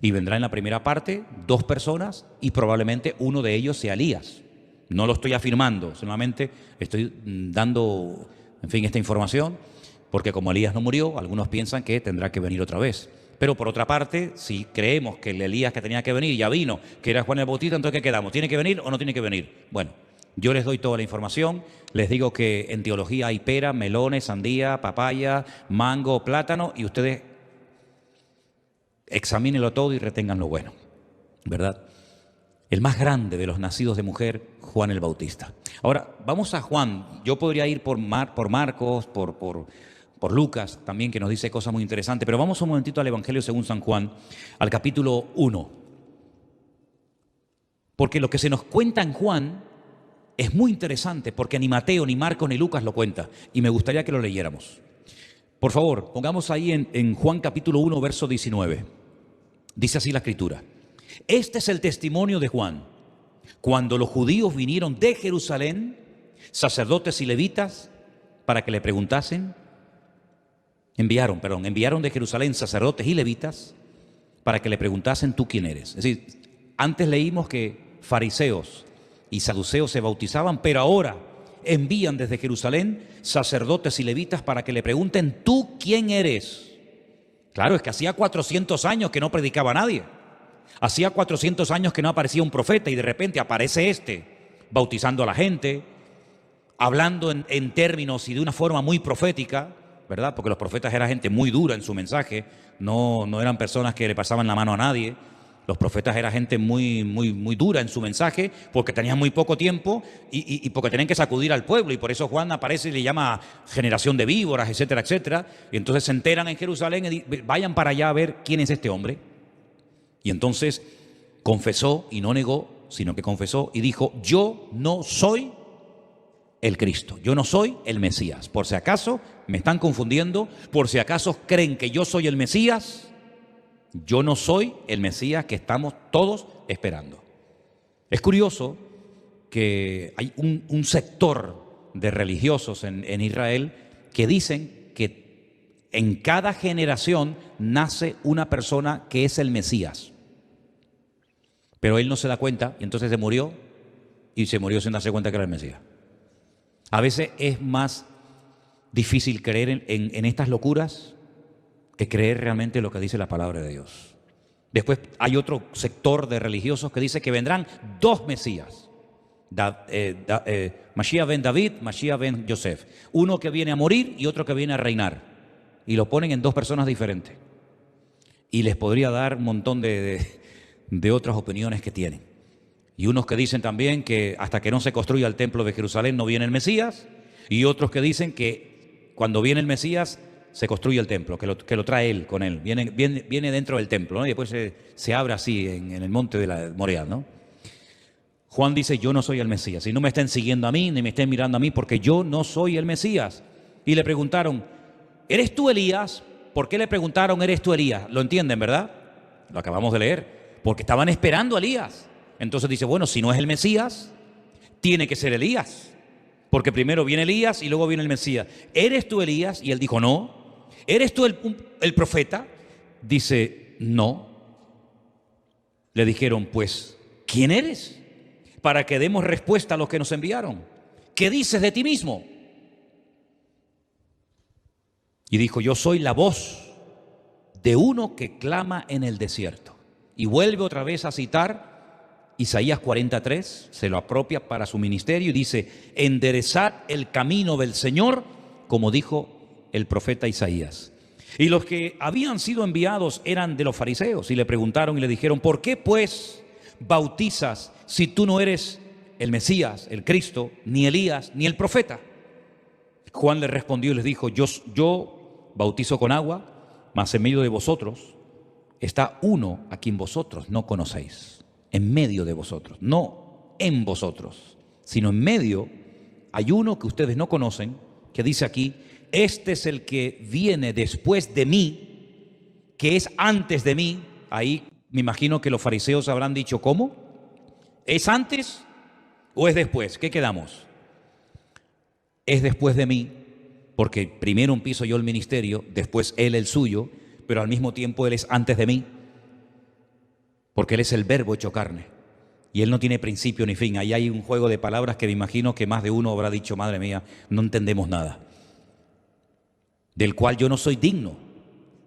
y vendrá en la primera parte 2 personas y probablemente uno de ellos sea Elías. No lo estoy afirmando, solamente estoy dando, en fin, esta información, porque como Elías no murió, algunos piensan que tendrá que venir otra vez. Pero por otra parte, si creemos que el Elías que tenía que venir ya vino, que era Juan el Bautista, entonces ¿qué quedamos? ¿Tiene que venir o no tiene que venir? Bueno, yo les doy toda la información, les digo que en teología hay pera, melones, sandía, papaya, mango, plátano, y ustedes examínenlo todo y retengan lo bueno, ¿verdad? El más grande de los nacidos de mujer, Juan el Bautista. Ahora, vamos a Juan. Yo podría ir por Marcos, por Lucas también, que nos dice cosas muy interesantes, pero vamos un momentito al Evangelio según San Juan, al capítulo 1. Porque lo que se nos cuenta en Juan es muy interesante, porque ni Mateo, ni Marcos, ni Lucas lo cuenta, y me gustaría que lo leyéramos. Por favor, pongamos ahí en Juan capítulo 1, verso 19. Dice así la Escritura: este es el testimonio de Juan. Cuando los judíos vinieron de Jerusalén, sacerdotes y levitas, para que le preguntasen, enviaron de Jerusalén sacerdotes y levitas para que le preguntasen, ¿tú quién eres? Es decir, antes leímos que fariseos y saduceos se bautizaban, pero ahora envían desde Jerusalén sacerdotes y levitas para que le pregunten, ¿tú quién eres? Claro, es que hacía 400 años que no predicaba a nadie. Hacía 400 años que no aparecía un profeta y de repente aparece bautizando a la gente, hablando en términos y de una forma muy profética, ¿verdad? Porque los profetas eran gente muy dura en su mensaje, no eran personas que le pasaban la mano a nadie. Los profetas eran gente muy dura en su mensaje porque tenían muy poco tiempo y porque tenían que sacudir al pueblo, y por eso Juan aparece y le llama generación de víboras, etcétera, etcétera. Y entonces se enteran en Jerusalén y vayan para allá a ver quién es este hombre. Y entonces confesó y no negó, sino que confesó y dijo, yo no soy el Cristo, yo no soy el Mesías. Por si acaso me están confundiendo, por si acaso creen que yo soy el Mesías, yo no soy el Mesías que estamos todos esperando. Es curioso que hay un sector de religiosos en Israel que dicen que en cada generación nace una persona que es el Mesías. Pero él no se da cuenta y entonces se murió sin darse cuenta que era el Mesías. A veces es más difícil creer en estas locuras que creer realmente lo que dice la palabra de Dios. Después hay otro sector de religiosos que dice que vendrán 2 Mesías. Mashiach ben David, Mashiach ben Yosef. Uno que viene a morir y otro que viene a reinar. Y lo ponen en 2 personas diferentes. Y les podría dar un montón de otras opiniones que tienen. Y unos que dicen también que hasta que no se construya el templo de Jerusalén no viene el Mesías. Y otros que dicen que cuando viene el Mesías se construye el templo, que lo trae él con él. Viene dentro del templo, ¿no? Y después se abre así en el monte de la Moria, ¿no? Juan dice, yo no soy el Mesías. Y no me estén siguiendo a mí, ni me estén mirando a mí, porque yo no soy el Mesías. Y le preguntaron, ¿eres tú Elías? ¿Por qué le preguntaron, ¿eres tú Elías? Lo entienden, ¿verdad? Lo acabamos de leer. Porque estaban esperando a Elías. Entonces dice, bueno, si no es el Mesías, tiene que ser Elías. Porque primero viene Elías y luego viene el Mesías. ¿Eres tú Elías? Y él dijo, no. ¿Eres tú el profeta? Dice, no. Le dijeron, pues, ¿quién eres? Para que demos respuesta a los que nos enviaron. ¿Qué dices de ti mismo? Y dijo, yo soy la voz de uno que clama en el desierto. Y vuelve otra vez a citar Isaías 43, se lo apropia para su ministerio y dice, enderezad el camino del Señor, como dijo el profeta Isaías. Y los que habían sido enviados eran de los fariseos y le preguntaron y le dijeron, ¿por qué pues bautizas si tú no eres el Mesías, el Cristo, ni Elías, ni el profeta? Juan le respondió y les dijo, yo bautizo con agua, mas en medio de vosotros está uno a quien vosotros no conocéis. En medio de vosotros, no en vosotros, sino en medio hay uno que ustedes no conocen, que dice aquí, este es el que viene después de mí, que es antes de mí. Ahí me imagino que los fariseos habrán dicho, ¿cómo? ¿Es antes o es después? ¿Qué quedamos? Es después de mí, porque primero empiezo yo el ministerio, después Él el suyo, pero al mismo tiempo Él es antes de mí, porque Él es el verbo hecho carne, y Él no tiene principio ni fin. Ahí hay un juego de palabras que me imagino que más de uno habrá dicho, madre mía, no entendemos nada, del cual yo no soy digno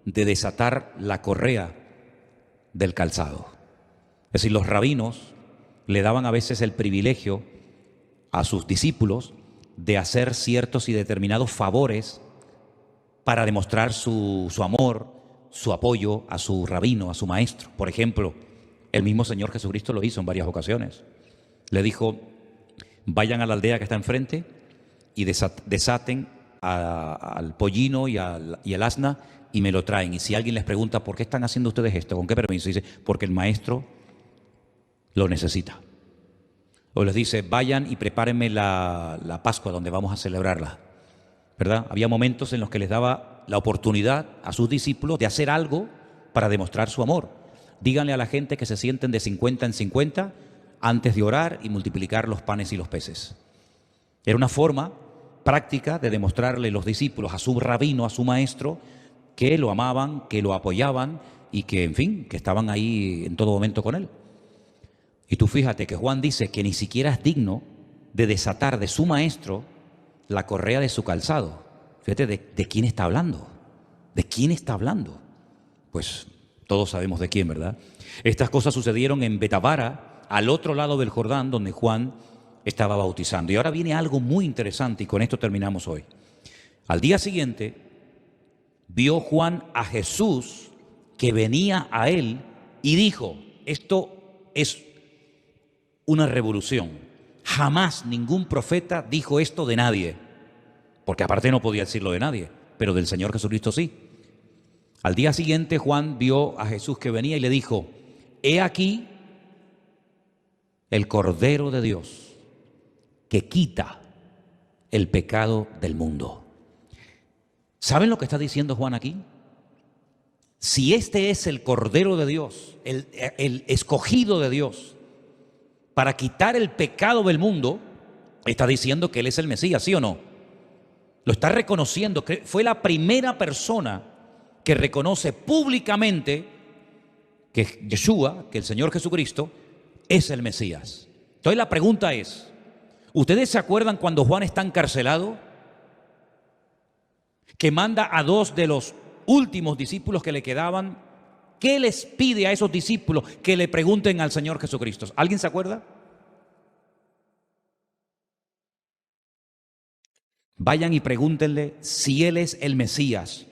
de desatar la correa del calzado. Es decir, los rabinos le daban a veces el privilegio a sus discípulos de hacer ciertos y determinados favores para demostrar su amor, su apoyo a su rabino, a su maestro. Por ejemplo, el mismo Señor Jesucristo lo hizo en varias ocasiones. Le dijo, vayan a la aldea que está enfrente y desaten al pollino y al asna y me lo traen. Y si alguien les pregunta, ¿por qué están haciendo ustedes esto? ¿Con qué permiso? Dice, porque el maestro lo necesita. O les dice, vayan y prepárenme la Pascua donde vamos a celebrarla, ¿verdad? Había momentos en los que les daba la oportunidad a sus discípulos de hacer algo para demostrar su amor. Díganle a la gente que se sienten de 50 en 50 antes de orar y multiplicar los panes y los peces. Era una forma práctica de demostrarle los discípulos a su rabino, a su maestro, que lo amaban, que lo apoyaban y que, en fin, que estaban ahí en todo momento con él. Y tú fíjate que Juan dice que ni siquiera es digno de desatar de su maestro la correa de su calzado. Fíjate de quién está hablando. ¿De quién está hablando? Pues todos sabemos de quién, ¿verdad? Estas cosas sucedieron en Betabara, al otro lado del Jordán, donde Juan estaba bautizando. Y ahora viene algo muy interesante y con esto terminamos hoy. Al día siguiente, vio Juan a Jesús que venía a él y dijo, esto es una revolución. Jamás ningún profeta dijo esto de nadie, porque aparte no podía decirlo de nadie, pero del Señor Jesucristo sí. Al día siguiente Juan vio a Jesús que venía y le dijo, he aquí el Cordero de Dios que quita el pecado del mundo. ¿Saben lo que está diciendo Juan aquí? Si este es el Cordero de Dios, el escogido de Dios, para quitar el pecado del mundo, está diciendo que Él es el Mesías, ¿sí o no? Lo está reconociendo, que fue la primera persona que reconoce públicamente que Yeshua, que el Señor Jesucristo, es el Mesías. Entonces la pregunta es, ¿ustedes se acuerdan cuando Juan está encarcelado? Que manda a dos de los últimos discípulos que le quedaban. ¿Qué les pide a esos discípulos? Que le pregunten al Señor Jesucristo. ¿Alguien se acuerda? Vayan y pregúntenle si Él es el Mesías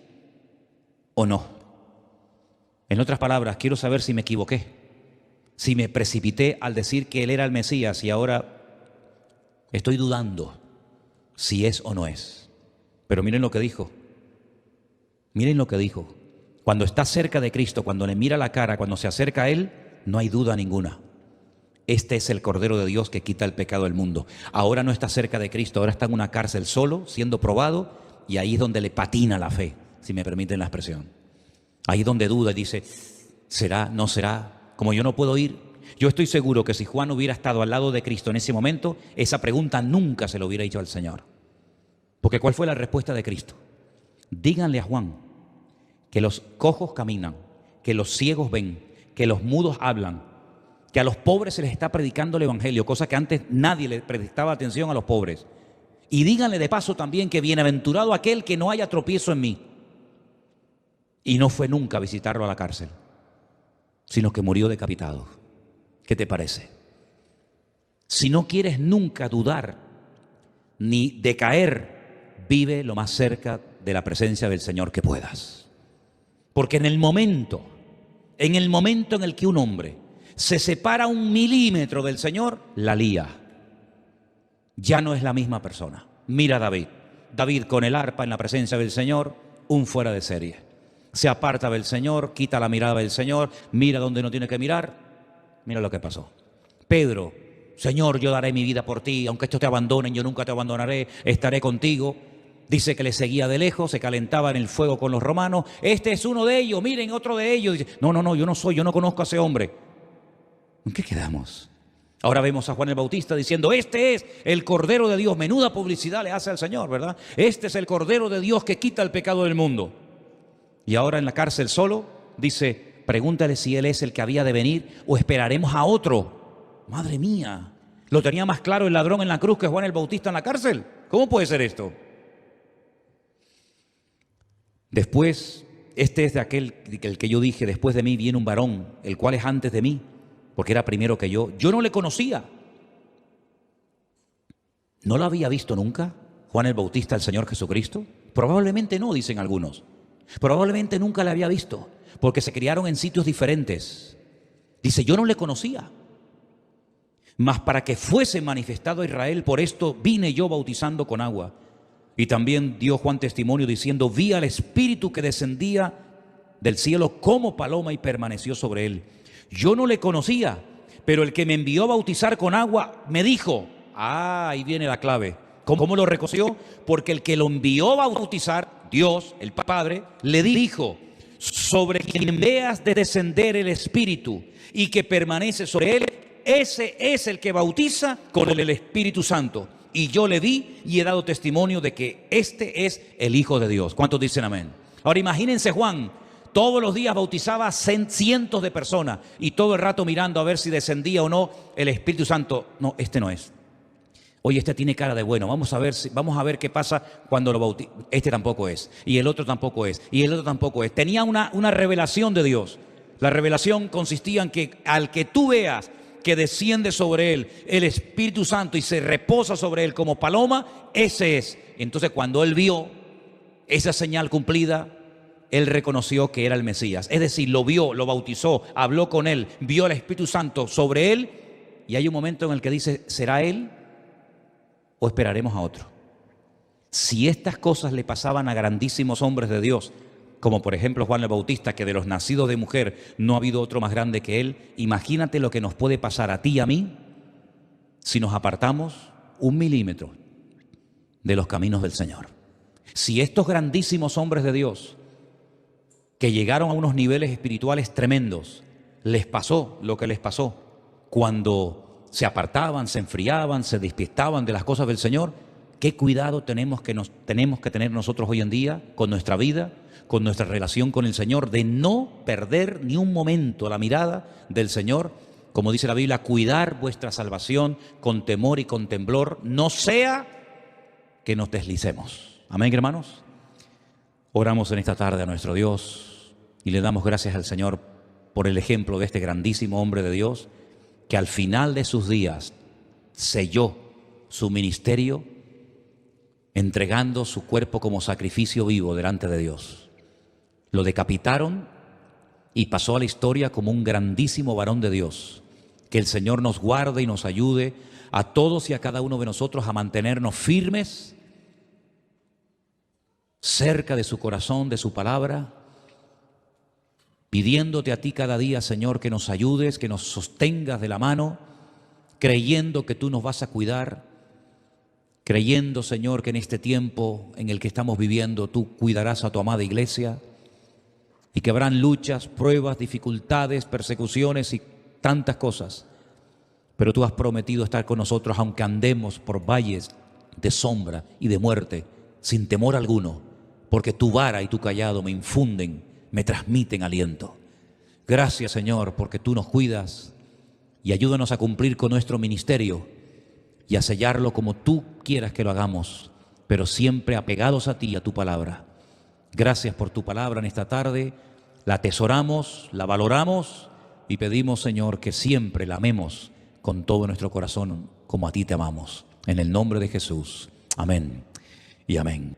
o no. En otras palabras, quiero saber si me equivoqué, si me precipité al decir que Él era el Mesías y ahora estoy dudando si es o no es. Pero miren lo que dijo. Miren lo que dijo. Cuando está cerca de Cristo, cuando le mira la cara, cuando se acerca a Él, no hay duda ninguna. Este es el Cordero de Dios que quita el pecado del mundo. Ahora no está cerca de Cristo, ahora está en una cárcel solo, siendo probado, y ahí es donde le patina la fe, si me permiten la expresión. Ahí es donde duda y dice, ¿será? ¿No será? Como yo no puedo ir. Yo estoy seguro que si Juan hubiera estado al lado de Cristo en ese momento, esa pregunta nunca se lo hubiera hecho al Señor. Porque ¿cuál fue la respuesta de Cristo? Díganle a Juan que los cojos caminan, que los ciegos ven, que los mudos hablan, que a los pobres se les está predicando el Evangelio, cosa que antes nadie le prestaba atención a los pobres. Y díganle de paso también que bienaventurado aquel que no haya tropiezo en mí. Y no fue nunca a visitarlo a la cárcel, sino que murió decapitado. ¿Qué te parece? Si no quieres nunca dudar ni decaer, vive lo más cerca de la presencia del Señor que puedas. Porque en el momento en el que un hombre se separa 1 milímetro del Señor, la lía. Ya no es la misma persona. Mira a David. David con el arpa en la presencia del Señor, un fuera de serie. Se aparta del Señor, quita la mirada del Señor, mira donde no tiene que mirar. Mira lo que pasó. Pedro, Señor, yo daré mi vida por ti, aunque estos te abandonen, yo nunca te abandonaré, estaré contigo. Dice que le seguía de lejos, se calentaba en el fuego con los romanos. Este es uno de ellos, miren, otro de ellos. Dice, no, yo no conozco a ese hombre. ¿En qué quedamos? Ahora vemos a Juan el Bautista diciendo, este es el Cordero de Dios. Menuda publicidad le hace al Señor, ¿verdad? Este es el Cordero de Dios que quita el pecado del mundo. Y ahora en la cárcel solo, dice, pregúntale si Él es el que había de venir o esperaremos a otro. Madre mía, ¿lo tenía más claro el ladrón en la cruz que Juan el Bautista en la cárcel? ¿Cómo puede ser esto? Después, este es de aquel el que yo dije, después de mí viene un varón, el cual es antes de mí, porque era primero que yo. Yo no le conocía. ¿No lo había visto nunca Juan el Bautista al Señor Jesucristo? Probablemente no, dicen algunos. Probablemente nunca le había visto, porque se criaron en sitios diferentes. Dice, yo no le conocía. Mas para que fuese manifestado a Israel, por esto vine yo bautizando con agua. Y también dio Juan testimonio diciendo, vi al Espíritu que descendía del cielo como paloma y permaneció sobre él. Yo no le conocía, pero el que me envió a bautizar con agua me dijo, ahí viene la clave. ¿Cómo lo reconoció? Porque el que lo envió a bautizar, Dios, el Padre, le dijo, sobre quien veas de descender el Espíritu y que permanece sobre él, ese es el que bautiza con el Espíritu Santo. Y yo le vi y he dado testimonio de que este es el Hijo de Dios. ¿Cuántos dicen amén? Ahora imagínense Juan, todos los días bautizaba a cientos de personas y todo el rato mirando a ver si descendía o no el Espíritu Santo. No, este no es. Oye, este tiene cara de bueno, vamos a ver qué pasa cuando lo bautiza. Este tampoco es, y el otro tampoco es, y el otro tampoco es. Tenía una revelación de Dios. La revelación consistía en que al que tú veas que desciende sobre él el Espíritu Santo y se reposa sobre él como paloma, ese es. Entonces cuando él vio esa señal cumplida, él reconoció que era el Mesías. Es decir, lo vio, lo bautizó, habló con él, vio al Espíritu Santo sobre él y hay un momento en el que dice, ¿será él o esperaremos a otro? Si estas cosas le pasaban a grandísimos hombres de Dios, como por ejemplo Juan el Bautista, que de los nacidos de mujer no ha habido otro más grande que él, imagínate lo que nos puede pasar a ti y a mí si nos apartamos 1 milímetro de los caminos del Señor. Si estos grandísimos hombres de Dios, que llegaron a unos niveles espirituales tremendos, les pasó lo que les pasó cuando se apartaban, se enfriaban, se despistaban de las cosas del Señor, ¿qué cuidado tenemos que tener nosotros hoy en día con nuestra vida, con nuestra relación con el Señor, de no perder ni un momento la mirada del Señor? Como dice la Biblia, cuidar vuestra salvación con temor y con temblor, no sea que nos deslicemos. Amén, hermanos. Oramos en esta tarde a nuestro Dios y le damos gracias al Señor por el ejemplo de este grandísimo hombre de Dios que al final de sus días selló su ministerio entregando su cuerpo como sacrificio vivo delante de Dios. Lo decapitaron y pasó a la historia como un grandísimo varón de Dios. Que el Señor nos guarde y nos ayude a todos y a cada uno de nosotros a mantenernos firmes cerca de su corazón, de su palabra, pidiéndote a ti cada día, Señor, que nos ayudes, que nos sostengas de la mano, creyendo que tú nos vas a cuidar, creyendo, Señor, que en este tiempo en el que estamos viviendo tú cuidarás a tu amada iglesia y que habrán luchas, pruebas, dificultades, persecuciones y tantas cosas. Pero tú has prometido estar con nosotros aunque andemos por valles de sombra y de muerte, sin temor alguno, porque tu vara y tu cayado me infunden, me transmiten aliento. Gracias, Señor, porque tú nos cuidas y ayúdanos a cumplir con nuestro ministerio y a sellarlo como tú quieras que lo hagamos, pero siempre apegados a ti y a tu palabra. Gracias por tu palabra en esta tarde, la atesoramos, la valoramos y pedimos, Señor, que siempre la amemos con todo nuestro corazón como a ti te amamos. En el nombre de Jesús. Amén y amén.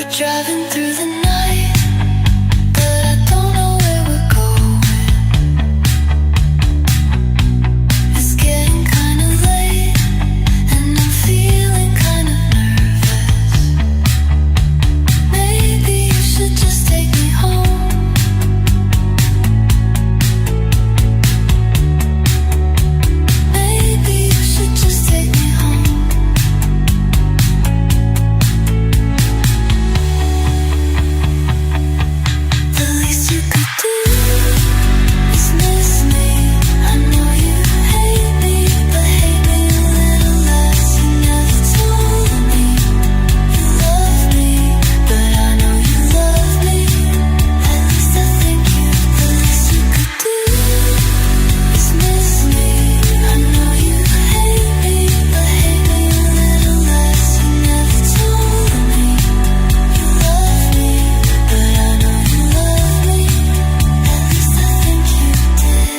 We're driving through the night, but I don't know where we're going. It's getting kinda late, and I'm feeling kinda nervous. Maybe you should just take me home. Maybe you should just take me home. The least you could do is miss me. I know you hate me, but hate me a little less. You never told me you love me, but I know you love me. At least I think you. The least you could do is miss me. I know you hate me, but hate me a little less. You never told me you love me, but I know you love me. At least I think you did.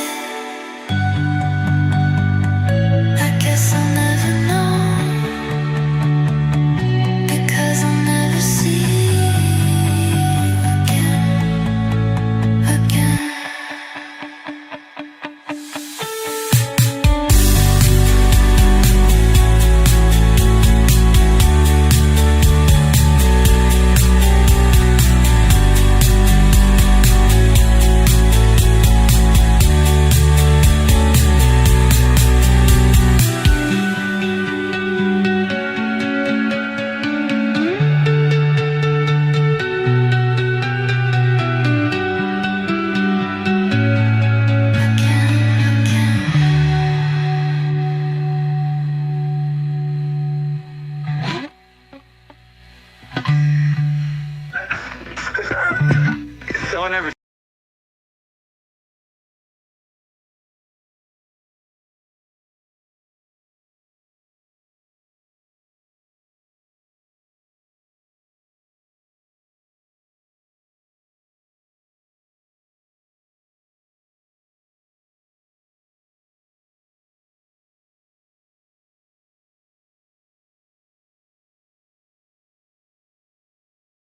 I guess I'll never know, because I'll never see you again. No one ever